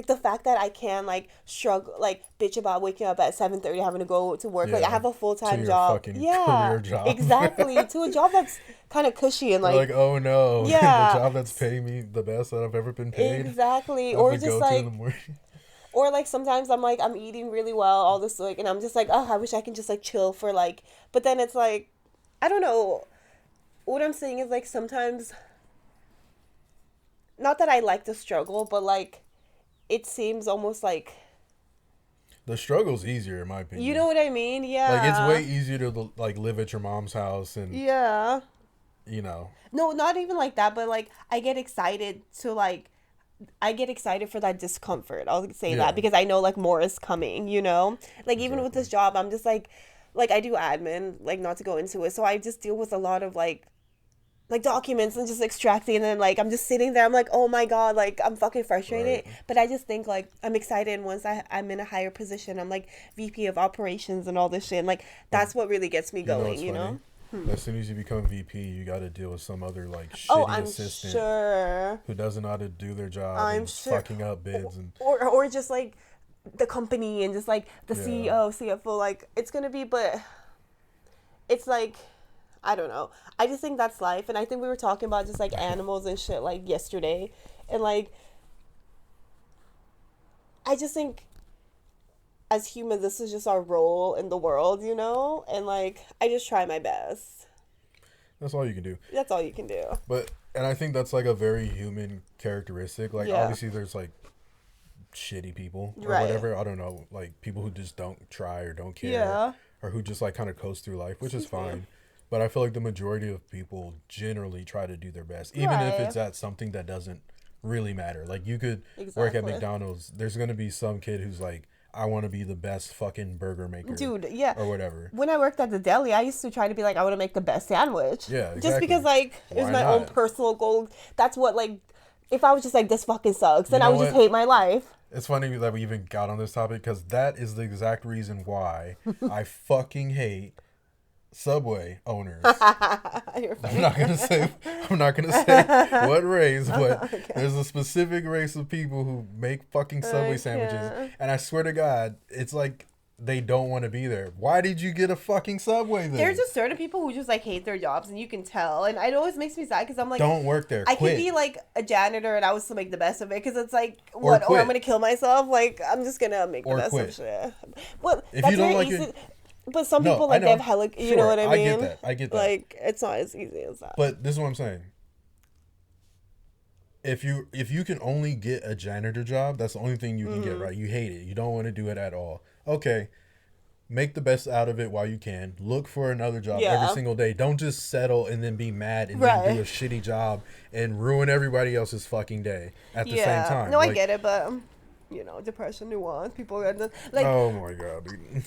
the fact that I can like struggle like bitch about waking up at 7:30 having to go to work, like I Yeah. have a To full-time your job, fucking yeah, career job. exactly, to a job that's kind of cushy and You're like, like, oh no, Yeah. the job that's paying me the best that I've ever been paid. exactly, I have or to just go to in like the morning. or like sometimes I'm like I'm eating really well all this like and I'm just like, oh, I wish I can just like chill for like, but then it's like I don't know, what I'm saying is like sometimes not that I like the struggle, but like it seems almost like, The struggle's easier in my opinion. you know what I mean? Yeah, Like it's way easier to like live at your mom's house and yeah, you know. no, not even like that, but like I get excited for that discomfort. I'll say Yeah. that because I know like more is coming, like even with this job I'm just like I do admin, like not to go into it, so I just deal with a lot of like documents and just extracting, and then like I'm just sitting there, I'm like, oh my god, like I'm fucking frustrated, Right. but I just think like I'm excited once I'm in a higher position, I'm like VP of operations and all this shit, and like that's what really gets me You know going, what's funny? As soon as you become VP, you got to deal with some other like shitty Oh, I'm assistant sure. who doesn't know how to do their job I'm and sure. fucking up bids and Or just like the company and just like the Yeah. CEO, CFO, like it's gonna be, but it's like I don't know. I just think that's life, and I think we were talking about just like animals and shit like yesterday, and like I just think as humans this is just our role in the world, and like I just try my best. that's all you can do. That's all you can do. But and I think that's like a very human characteristic. Like Yeah. obviously there's like shitty people or Right. whatever. I don't know, like people who just don't try or don't care. Yeah. Or who just like kind of coast through life, which is fine. But I feel like the majority of people generally try to do their best, even if Right. it's at something that doesn't really matter. Like you could work at Exactly. McDonald's. There's gonna be some kid who's like, I want to be the best fucking burger maker, Dude, yeah. or whatever. When I worked at the deli, I used to try to be like, I want to make the best sandwich. Yeah, Just exactly. because, like, it was Why my own not? personal goal. That's what, like, if I was just like, this fucking sucks, then You I know would just what? hate my life. It's funny that we even got on this topic because that is the exact reason why I fucking hate Subway owners. You're I'm funny. not gonna say what race, but there's a specific race of people who make fucking Subway sandwiches, Okay. and I swear to God, it's like they don't want to be there. Why did you get a fucking Subway then? There's just certain people who just like hate their jobs, and you can tell. And it always makes me sad because I'm like, don't work there. I Quit. could be like a janitor, and I would still make the best of it because it's like, what? Or I'm gonna kill myself. Like I'm just gonna make the best of shit. Well, if that's you don't very like easy. it, but some people like they have hella. You know what I mean? I get that. Like it's not as easy as that. But this is what I'm saying. If you can only get a janitor job, that's the only thing you can get, right? You hate it. You don't want to do it at all. Okay. Make the best out of it while you can. Look for another job every single day. Don't just settle and then be mad and then do a shitty job and ruin everybody else's fucking day at the same time. No, I get it, but you know, depression, nuance, people are like, oh my god, dude.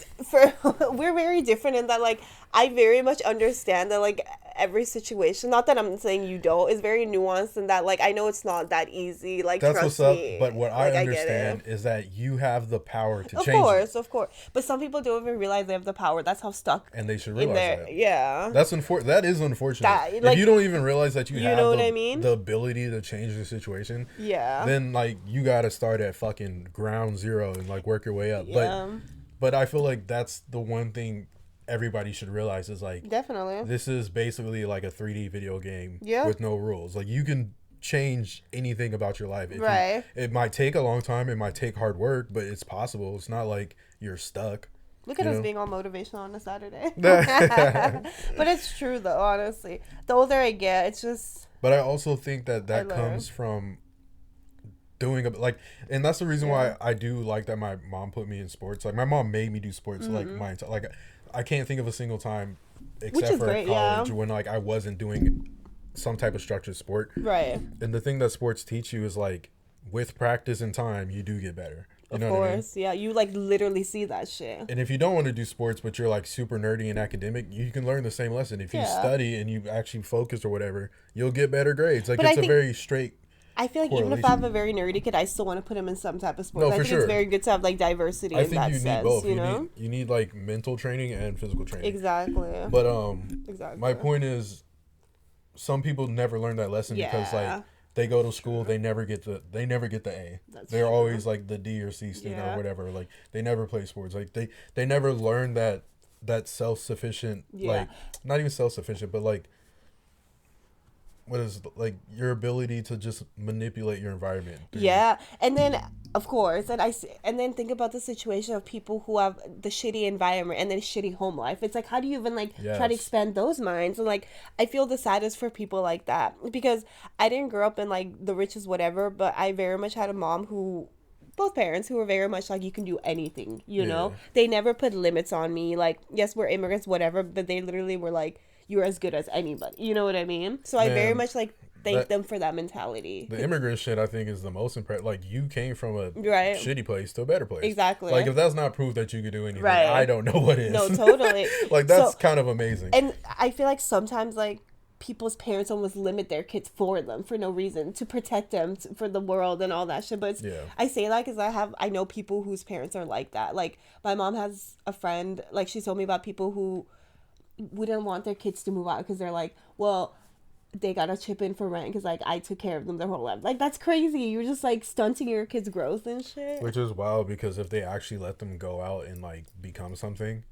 We're very different in that, like, I very much understand that, like, every situation, not that I'm saying you don't, is very nuanced in that, like, I know it's not that easy, like, that's trust what's me. up, but what like, I understand is that you have the power to change it. Of course, but some people don't even realize they have the power. That's how stuck and they should realize that. Yeah, that is unfortunate. Like, if you don't even realize that you have the ability to change the situation, yeah, then like you gotta start at fucking ground zero and like work your way up. But I feel like that's the one thing everybody should realize is like, definitely, this is basically like a 3D video game with no rules. Like you can change anything about your life. It might take a long time, it might take hard work, but it's possible. It's not like you're stuck. Look at us being all motivational on a Saturday. But it's true though, honestly. The older I get, it's just. But I also think that comes from doing and that's the reason why I do like that my mom put me in sports. Like my mom made me do sports like my entire, like I can't think of a single time except for college when like I wasn't doing some type of structured sport. Right. And the thing that sports teach you is like with practice and time you do get better. You of know course, what I mean? Yeah. You like literally see that shit. And if you don't want to do sports but you're like super nerdy and academic, you can learn the same lesson. If you study and you actually focus or whatever, you'll get better grades. Like it's a very straight. I feel like even if I have a very nerdy kid, I still want to put him in some type of sport. I think it's very good to have like diversity in that sense. Need both. You know, you need like mental training and physical training. Exactly. But my point is, some people never learn that lesson because like they go to school, they never get the A. They're always like the D or C student or whatever. Like they never play sports. Like they never learn that self-sufficient, like not even self-sufficient, but like. What is like your ability to just manipulate your environment? And then of course, and then think about the situation of people who have the shitty environment and then shitty home life. It's like, how do you even like try to expand those minds? And like, I feel the saddest for people like that because I didn't grow up in like the richest whatever, but I very much had a mom both parents who were very much like, you can do anything, you know? They never put limits on me. Like, yes, we're immigrants, whatever, but they literally were like, you're as good as anybody. You know what I mean? So I very much like thank them for that mentality. The immigrant shit I think is the most impressive. Like you came from a shitty place to a better place. Exactly. Like if that's not proof that you could do anything, I don't know what is. No, totally. Like that's kind of amazing. And I feel like sometimes like people's parents almost limit their kids for them for no reason to protect them for the world and all that shit. But I say that because I know people whose parents are like that. Like my mom has a friend, like she told me about people who wouldn't want their kids to move out because they're like, well, they gotta chip in for rent because like I took care of them their whole life. Like that's crazy. You're just like stunting your kids' growth and shit. Which is wild because if they actually let them go out and like become something,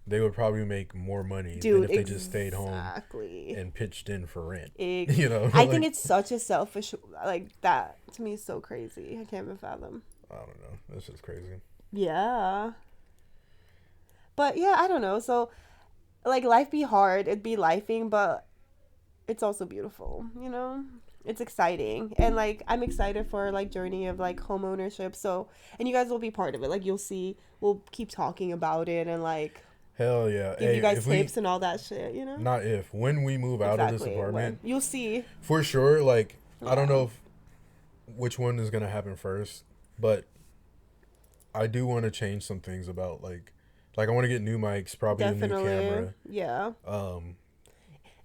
they would probably make more money than if they just stayed home and pitched in for rent. You know, I think it's such a selfish like that. To me, it's so crazy. I can't even fathom. I don't know. That's just crazy. Yeah. But yeah, I don't know. So. Like, life be hard, it'd be lifing, but it's also beautiful, you know? It's exciting. And, like, I'm excited for, like, journey of, like, home ownership. So, and you guys will be part of it. Like, you'll see, we'll keep talking about it and, like... Hell yeah. Give you guys tips and all that shit, you know? Not if. When we move out of this apartment... You'll see. For sure, like, I don't know which one is going to happen first, but I do want to change some things about, like I want to get new mics, probably a new camera. Yeah.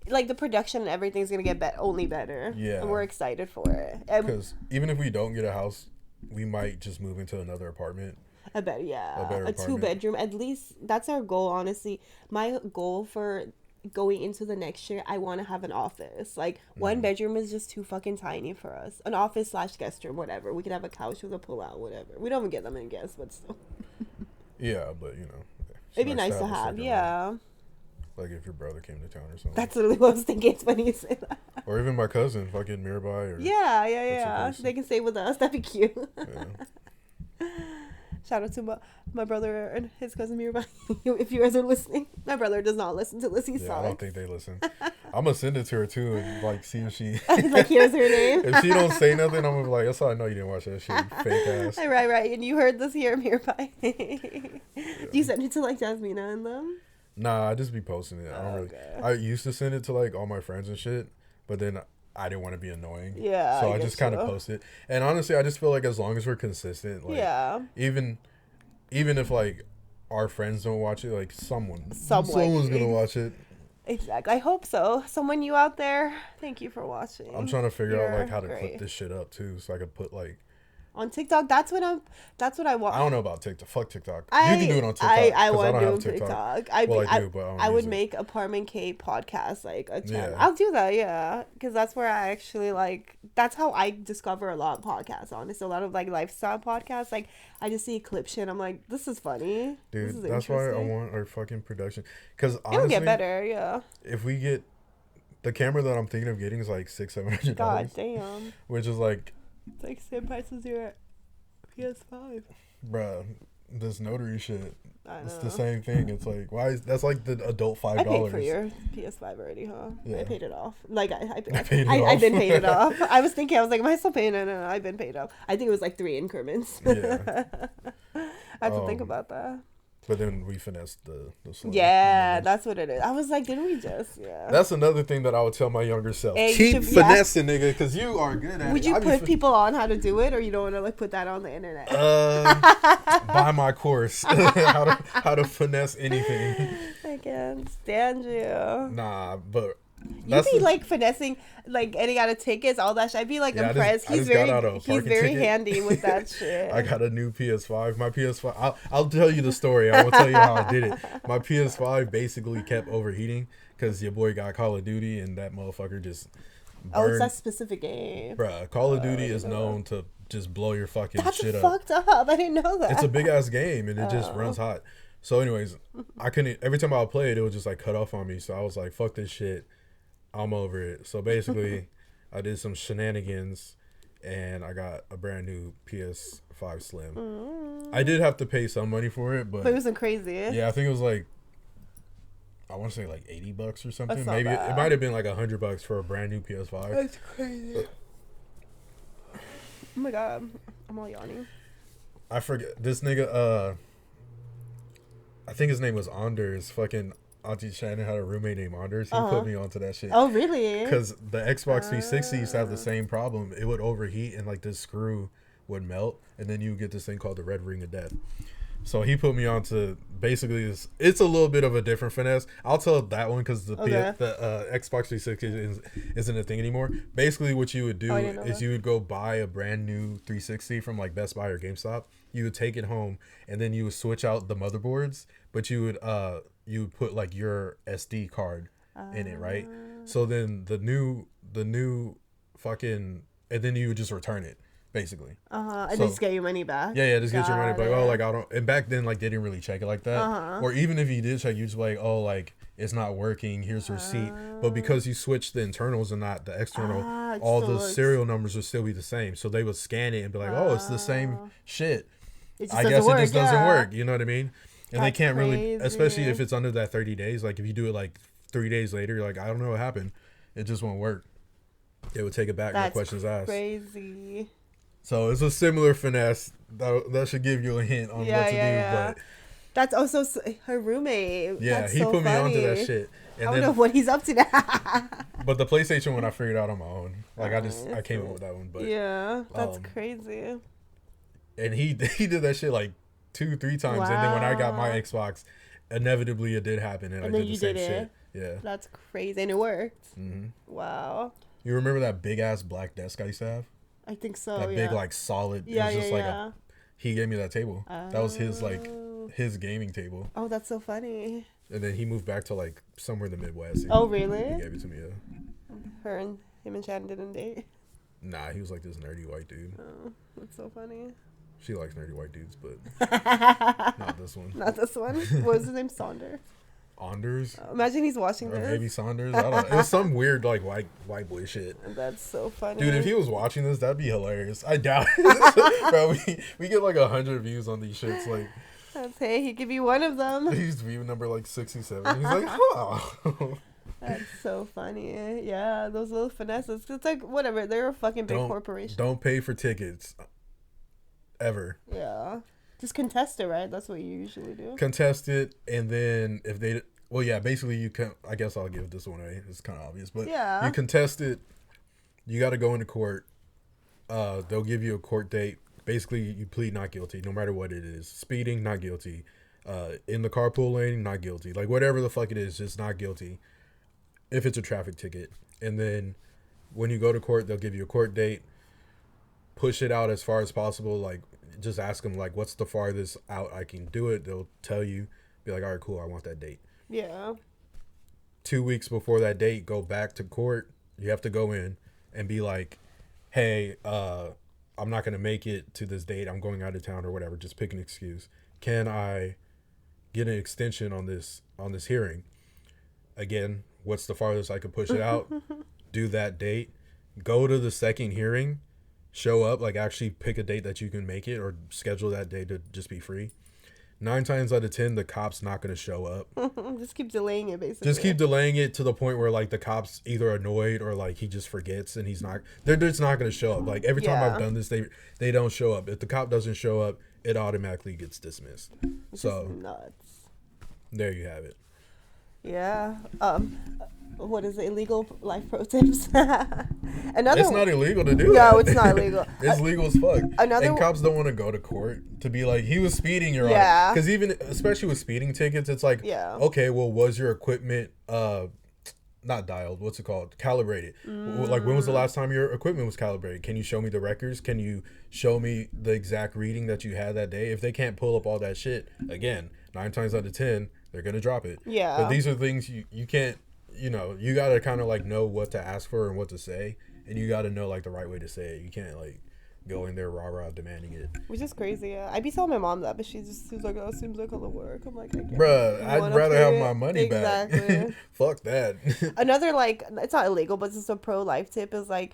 Like the production and everything's gonna get only better. Yeah. And we're excited for it. Because even if we don't get a house, we might just move into another apartment. A 2-bedroom. At least that's our goal, honestly. My goal for going into the next year, I want to have an office. Like 1 bedroom is just too fucking tiny for us. An office / guest room, whatever. We could have a couch with a pull out, whatever. We don't even get them in guests, but still. Yeah, but you know, it's It'd be nice to a have. second one. Yeah. Like if your brother came to town or something. That's literally what I was thinking. It's funny you say that. Or even my cousin, fucking Mirabai. Or Yeah. They can stay with us. That'd be cute. Yeah. Shout out to my brother and his cousin Mirabai. If you guys are listening. My brother does not listen to Lizzie Yeah, songs. I don't think they listen. I'm gonna send it to her too and like see if she Like, here's her name. if she don't say nothing, I'm gonna be like, that's how I know you didn't watch that shit, you fake ass. Right. And you heard this here, Mirabai. Do you send it to like Jasmina and them? Nah, I just be posting it. I don't really. I used to send it to like all my friends and shit, but then I didn't want to be annoying. Yeah. So I just kind of post it. And honestly, I just feel like as long as we're consistent, like even if like our friends don't watch it, like someone's gonna watch it. Exactly. I hope so. Someone you out there, thank you for watching. I'm trying to figure out like how to put this shit up too, so I could put like on TikTok. That's what I want. I don't know about TikTok. Fuck TikTok. You can do it on TikTok. I want to do TikTok. I do, but I would make Apartment K podcast like a channel. I'll do that, yeah, because that's where I actually like. That's how I discover a lot of podcasts. Honestly, a lot of like lifestyle podcasts. Like I just see a clip shit. I'm like, this is funny. Dude, this is that's why I want our fucking production. Because honestly, it'll get better. Yeah. If we get the camera that I'm thinking of getting is like $600-700. God damn. Which is like. It's like same price as your PS5. Bruh, this notary shit. I know. It's the same thing. It's like, why is that's like the adult $5? I paid for your PS5 already, huh? Yeah. I paid it off. Like I've been paid it off. I was thinking, I was like, am I still paying it? No, I've been paid off. I think it was like 3 increments. Yeah. I have to think about that. But then we finessed the slave. Yeah, that's what it is. I was like, didn't we just? Yeah. That's another thing that I would tell my younger self. Hey, keep finessing, nigga, because you are good at it. Would you put people on how to do it, or you don't want to like put that on the internet? Buy my course. how to finesse anything. I can't stand you. Nah, but you be like finessing, like getting out of tickets, all that shit. I'd be like impressed. He's very handy with that shit. I got a new PS5. My PS5. I'll tell you the story. I won't tell you how I did it. My PS5 basically kept overheating because your boy got Call of Duty and that motherfucker just. Oh, it's that specific game. Bruh, Call of Duty is known to just blow your fucking shit up. That's fucked up. I didn't know that. It's a big ass game and it just runs hot. So, anyways, I couldn't. Every time I would play it, it would just like cut off on me. So I was like, "Fuck this shit." I'm over it. So basically, I did some shenanigans, and I got a brand new PS5 Slim. I did have to pay some money for it, but it wasn't crazy. Yeah, I think it was like, I want to say like $80 or something. That's not Maybe bad. it might have been like $100 for a brand new PS5. That's crazy. Oh my god, I'm all yawning. I forget this nigga. I think his name was Anders. Fucking Auntie Shannon had a roommate named Anders. He put me onto that shit. Oh, really? Because the Xbox 360 used to have the same problem. It would overheat and like this screw would melt, and then you would get this thing called the Red Ring of Death. So he put me on to basically this. It's a little bit of a different finesse. I'll tell that one because the Xbox 360 isn't a thing anymore. Basically, what you would do is you would go buy a brand new 360 from like Best Buy or GameStop. You would take it home, and then you would switch out the motherboards, but you would put like your SD card in it, right? So then the new fucking, and then you would just return it. Basically. And just get your money back. Yeah, just get your money back. Oh, like I don't. And back then, like they didn't really check it like that. Or even if you did check, you just like, oh, like it's not working. Here's the receipt. But because you switched the internals and not the external, all the serial numbers would still be the same. So they would scan it and be like, oh, it's the same shit. I guess it just doesn't work. You know what I mean? And they can't really, especially if it's under that 30 days. Like if you do it like 3 days later, you're like, I don't know what happened. It just won't work. It would take it back. No questions asked. Crazy. So it's a similar finesse that should give you a hint on what to do. But that's also her roommate. Yeah, that's he so put me funny. onto that shit. And I don't know what he's up to now. But the PlayStation one I figured out on my own. Like I came up with that one. But yeah, that's crazy. And he did that shit like 2-3 times. Wow. And then when I got my Xbox, inevitably it did happen, and I did the same shit. Yeah, that's crazy, and it worked. Mm-hmm. Wow. You remember that big ass black desk I used to have? I think so. That big like solid. Yeah, it was just he gave me that table. That was his his gaming table. Oh, that's so funny. And then he moved back to like somewhere in the Midwest. Really? He gave it to me. Yeah. Him and Shannon didn't date. Nah, he was like this nerdy white dude. Oh, that's so funny. She likes nerdy white dudes, but not this one. Not this one. What was his name? Saunders. Anders? Imagine he's watching Or this. maybe Saunders? I don't know. It was some weird, like, white boy shit. That's so funny. Dude, if he was watching this, that'd be hilarious. I doubt it. Bro, we get like 100 views on these shits. Like, That's, hey, he could be one of them. he's view number like 67. He's like, huh. That's so funny. Yeah, those little finesses. It's like, whatever. They're a fucking big corporation. Don't pay for tickets. Ever. Yeah. Just contest it, right? That's what you usually do. Contest it, and then if they... Well, yeah, basically you can... I guess I'll give this one away. It's kind of obvious. But Yeah. you contest it. You got to go into court. They'll give you a court date. Basically, you plead not guilty, no matter what it is. Speeding, not guilty. In the carpool lane, not guilty. Like, whatever the fuck it is, just not guilty. If it's a traffic ticket. And then when you go to court, they'll give you a court date. Push it out as far as possible. Like, just ask them, like, what's the farthest out I can do it? They'll tell you. Be like, all right, cool, I want that date. Yeah. 2 weeks before that date, go back to court. You have to go in and be like, hey, I'm not going to make it to this date. I'm going out of town or whatever. Just pick an excuse. Can I get an extension on this hearing? Again, what's the farthest I could push it out? Do that date. Go to the second hearing. Show up, like actually pick a date that you can make it or schedule that day to just be free. 9 times out of 10, the cop's not going to show up. Just keep delaying it, basically. Just keep delaying it to the point where like the cop's either annoyed or like he just forgets and they're just not going to show up. Like every time I've done this, they don't show up. If the cop doesn't show up, it automatically gets dismissed. Which So is nuts. there you have it. Yeah. What is it? Illegal life pro tips. It's not illegal to do that. No, it's not illegal. It's legal as fuck. Another And cops don't want to go to court to be like, he was speeding, your Yeah. honor. Because even, especially with speeding tickets, it's like, Yeah. okay, well, was your equipment, not dialed, what's it called? Calibrated. Like, when was the last time your equipment was calibrated? Can you show me the records? Can you show me the exact reading that you had that day? If they can't pull up all that shit, again, 9 times out of 10, they're going to drop it. Yeah. But these are things you can't, you got to kind of like know what to ask for and what to say. And you got to know like the right way to say it. You can't like go in there rah-rah demanding it. Which is crazy. Yeah. I'd be telling my mom that, but she's like, oh, it seems like a lot of work. I'm like, I get Bruh, it. I'd rather have my money Exactly. back. Fuck that. Another, like, it's not illegal, but it's just a pro life tip is like,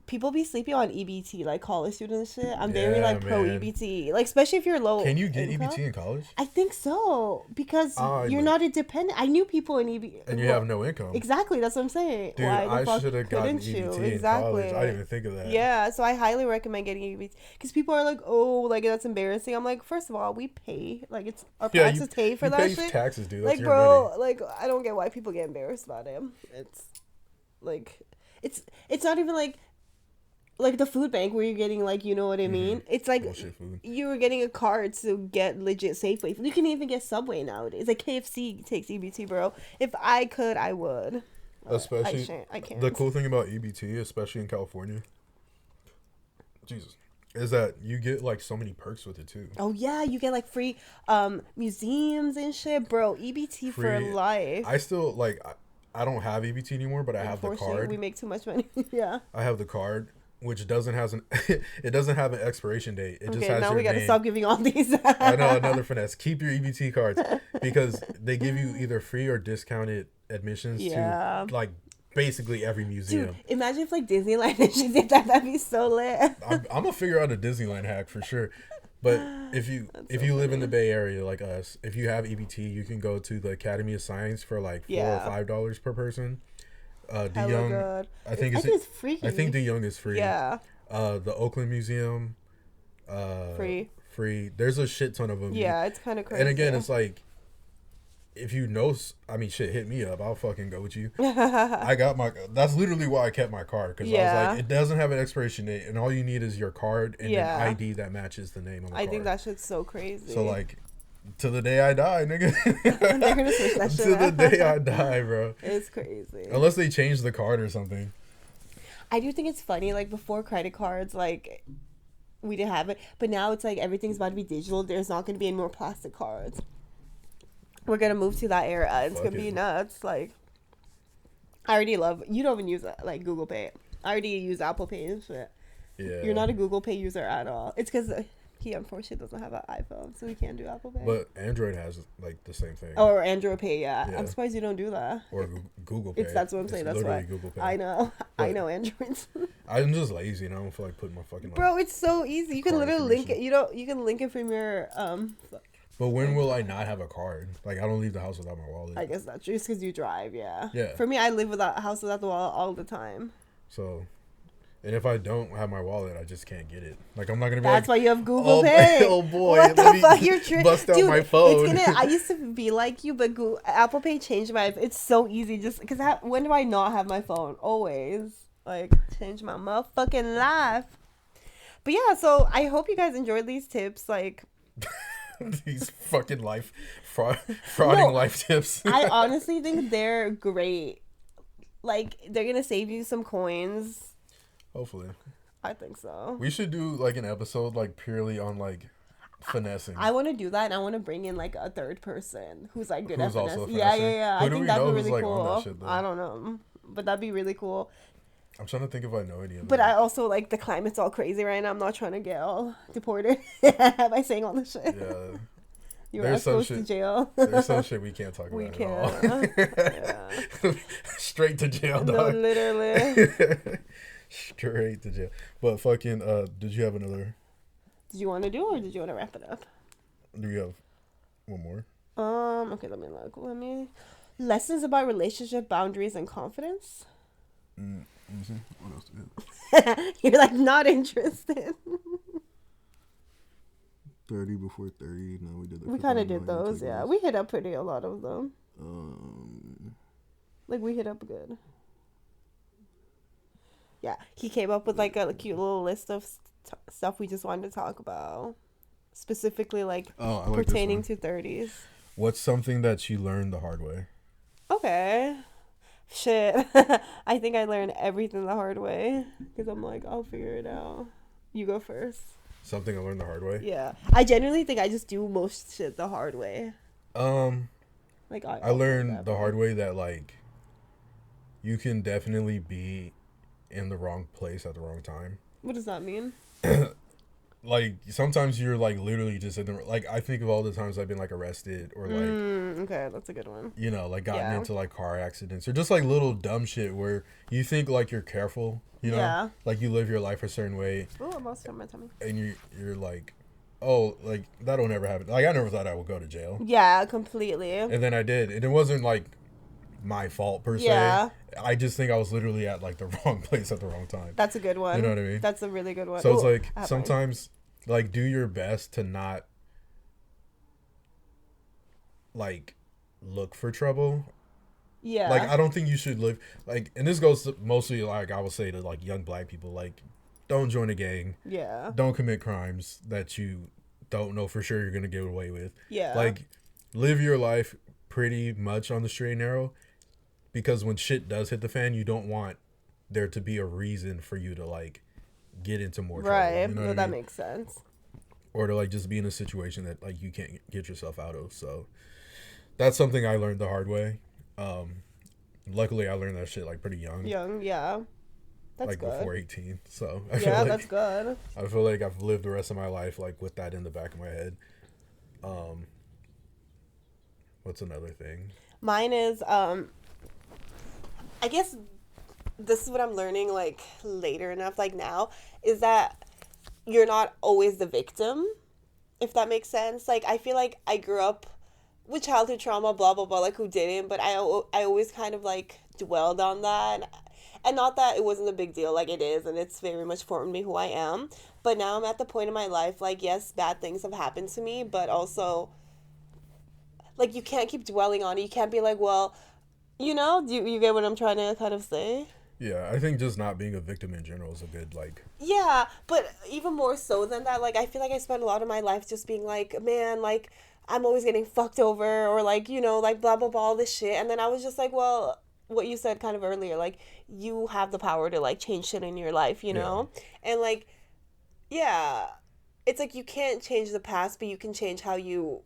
people be sleeping on EBT, like college students and shit. I'm very Yeah, like pro man. EBT, like especially if you're low. Can you get income. EBT in college? I think so because you're not independent. I knew people in EBT, And you have no income. Exactly, that's what I'm saying. Dude, Why the I fuck should have gotten couldn't you? EBT in college. I didn't even think of that. Yeah, so I highly recommend getting EBT because people are like, oh, like that's embarrassing. I'm like, first of all, we pay, like it's our taxes pay for that pay shit. taxes, dude. That's Like, your bro, money. like I don't get why people get embarrassed about it. It's like, it's not even like the food bank where you're getting like, you know what I mean? It's like Bullshit food. you were getting a card to get legit Safeway. You can even get Subway nowadays. Like KFC takes EBT, bro. If I could, I would. Especially, I can't. the cool thing about EBT, especially in California, Jesus, is that you get like so many perks with it too. Oh yeah, you get like free museums and shit, bro. EBT for Free- life. I still like, I don't have EBT anymore, but I have the Unfortunately, card. we make too much money. Yeah. I have the card, which doesn't have it doesn't have an expiration date. It just Okay, has now your we gotta name. stop giving all these. I know, another finesse. Keep your EBT cards because they give you either free or discounted admissions Yeah. to like basically every museum. Dude, imagine if like Disneyland and shit did that. That'd be so lit. I'm gonna figure out a Disneyland hack for sure. But if you live in the Bay Area like us, if you have EBT, you can go to the Academy of Science for like $4 or $5 per person. De Hella Young, good. I think it's freaky. I think De Young is free. Yeah. The Oakland Museum, Free. Free. There's a shit ton of them. Yeah, it's kind of crazy. And again, it's like, if you know, I mean, shit, hit me up. I'll fucking go with you. I got that's literally why I kept my card. Because I was like, it doesn't have an expiration date. And all you need is your card and an ID that matches the name on the card. I think that shit's so crazy. So, like, to the day I die, nigga. They're going to switch that shit To the up. day I die, bro. It's crazy. Unless they change the card or something. I do think it's funny, like, before credit cards, like, we didn't have it. But now it's like everything's about to be digital. There's not going to be any more plastic cards. We're going to move to that era. It's going to be nuts. Like, I already love... You don't even use, like, Google Pay. I already use Apple Pay and shit. Yeah. You're not a Google Pay user at all. It's because He unfortunately doesn't have an iPhone, so he can't do Apple Pay. But Android has like the same thing. Or Android Pay, yeah. Yeah. I'm surprised you don't do that. Or Google Pay. That's what I'm saying. That's literally why. Google Pay. I know. I But- know Androids. I'm just lazy and I don't feel like putting my fucking. Bro, it's so easy. You can card literally link it. information. You can link it from your But when will I not have a card? Like I don't leave the house without my wallet. I guess that's just because you drive, yeah. Yeah. For me, I live without a house without the wallet all the time. So, and if I don't have my wallet, I just can't get it. Like I'm not gonna be That's like, why you have Google oh, Pay. oh boy, What let the me fuck? You're bust out Dude, my phone. I used to be like you, but Apple Pay changed my life. It's so easy just because when do I not have my phone? Always. Like, change my motherfucking life. But yeah, so I hope you guys enjoyed these tips. Like, These fucking frauding No, life tips. I honestly think they're great. Like, they're going to save you some coins. Hopefully, I think so. we should do like an episode like purely on like finessing. I want to do that, and I want to bring in like a third person who's like good Who's at also a finesse. Yeah. finesser? Who I do think we that'd know be who's, really like, on cool. that shit, though? I don't know, but that'd be really cool. I'm trying to think if I know any of them. But I also like the climate's all crazy right now. I'm not trying to get all deported by saying all this shit. Yeah, You there's are some supposed to shit- jail. there's some shit we can't talk about We at can't. all. Straight to jail, No, dog. literally. Straight to jail. But fucking, did you have another? Did you want to do or did you want to wrap it up? Do you have one more? Okay, let me look. Lessons about relationship boundaries and confidence. Let me see. What else do you have? You're like not interested. 30 before 30. No, we did that. We kind of did those, yeah. We hit up a lot of them. Like we hit up good. Yeah, he came up with like a cute little list of stuff we just wanted to talk about, specifically like Oh, I like pertaining this one. to 30s. What's something that you learned the hard way? Okay. Shit. I think I learned everything the hard way because I'm like, I'll figure it out. You go first. Something I learned the hard way? Yeah. I genuinely think I just do most shit the hard way. Like I learned the hard way that like you can definitely be in the wrong place at the wrong time. What does that mean? Like sometimes you're like literally just in the like I think of all the times I've been like arrested or like Okay, that's a good one. you know like gotten Yeah. into like car accidents or just like little dumb shit where you think like you're careful, you know, Yeah. like you live your life a certain way Oh, I'm almost on my tummy. and you're like, oh, like that'll never happen. Like I never thought I would go to jail, Yeah, completely. and then I did, and it wasn't like my fault per se. Yeah. I just think I was literally at like the wrong place at the wrong time. That's a good one. You know what I mean? That's a really good one. So it's Ooh, like I have mine. sometimes like do your best to not like look for trouble. Yeah. Like I don't think you should live like, and this goes to mostly like I would say to like young black people, like don't join a gang, Yeah. don't commit crimes that you don't know for sure you're gonna get away with. Yeah. Like live your life pretty much on the straight and narrow, because when shit does hit the fan, you don't want there to be a reason for you to like get into more trouble. Right. You know No, what I that mean? makes sense. Or to like just be in a situation that like you can't get yourself out of. So that's something I learned the hard way. Luckily I learned that shit like pretty young. Young, yeah. That's like good. before 18. So I feel Yeah, like that's good. I feel like I've lived the rest of my life like with that in the back of my head. What's another thing? Mine is I guess this is what I'm learning like later enough like now is that you're not always the victim, if that makes sense. Like I feel like I grew up with childhood trauma, blah blah blah, like who didn't, but I always kind of like dwelled on that. And not that it wasn't a big deal, like it is, and it's very much formed me who I am. But now I'm at the point in my life, like, yes, bad things have happened to me, but also, like, you can't keep dwelling on it. You can't be like, well, you know, do you get what I'm trying to kind of say? Yeah, I think just not being a victim in general is a good like. Yeah, but even more so than that, like, I feel like I spent a lot of my life just being like, man, like, I'm always getting fucked over, or like, you know, like, blah, blah, blah, all this shit. And then I was just like, well, what you said kind of earlier, like, you have the power to, like, change shit in your life, you know? And, like, yeah, it's like you can't change the past, but you can change how you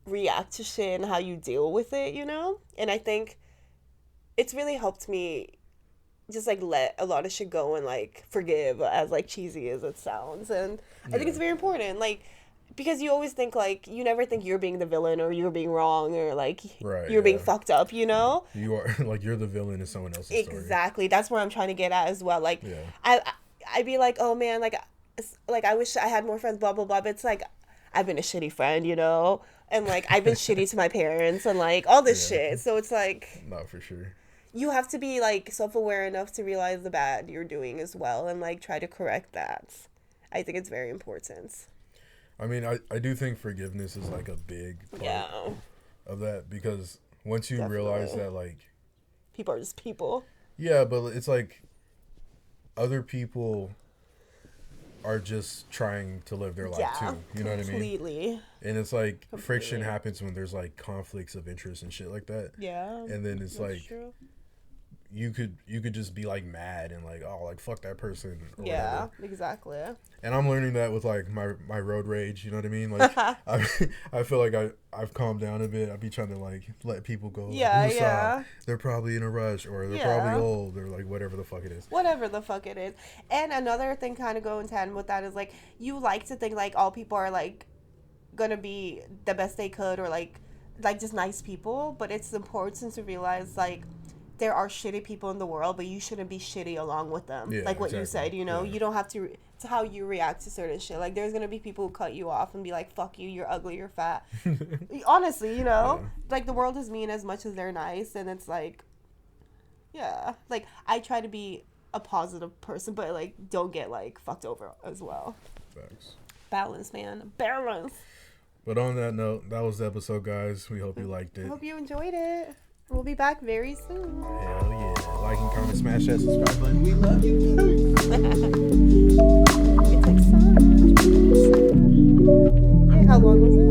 react to shit and how you deal with it, you know? And I think it's really helped me just like let a lot of shit go and like forgive, as like cheesy as it sounds. And I think it's very important, like, because you always think like you never think you're being the villain or you're being wrong or like Right, you're being yeah. fucked up, you know? You are like you're the villain in someone else's story. Exactly. That's where I'm trying to get at as well. Like, Yeah. I'd be like, oh man, like I wish I had more friends, blah blah blah. But it's like I've been a shitty friend, you know, and like I've been shitty to my parents and like all this Yeah. shit. So it's like Not for sure. you have to be like self-aware enough to realize the bad you're doing as well and like try to correct that. I think it's very important. I mean, I do think forgiveness is like a big part Yeah. of that, because once you Definitely. realize that, like, People are just people. yeah, but it's like other people are just trying to live their life Yeah. too. You know what I mean? Completely. And it's like friction Completely. happens when there's like conflicts of interest and shit like that. Yeah. And then it's That's like true. you could just be like mad and like, oh, like fuck that person or Yeah, whatever. exactly. And I'm learning that with like my road rage, you know what I mean? Like I feel like I've calmed down a bit. I be trying to like let people go. Like, Yeah, "Woosah, yeah. they're probably in a rush or they're Yeah. probably old or like whatever the fuck it is. Whatever the fuck it is. And another thing kind of going tandem with that is like you like to think like all people are like gonna be the best they could or like just nice people, but it's important to realize like there are shitty people in the world, but you shouldn't be shitty along with them. Yeah, like what you exactly. said, you know, Yeah. you don't have to. It's how you react to certain shit. Like there's gonna be people who cut you off and be like, "Fuck you, you're ugly, you're fat." Honestly, you know, Yeah. like the world is mean as much as they're nice, and it's like, yeah, like I try to be a positive person, but like don't get like fucked over as well. Facts. Balance, man, balance. But on that note, that was the episode, guys. We hope you liked I it. hope you enjoyed it. We'll be back very soon. Hell yeah. Like and comment, smash that subscribe button. We love you. It's like so much. Yeah, how long was it?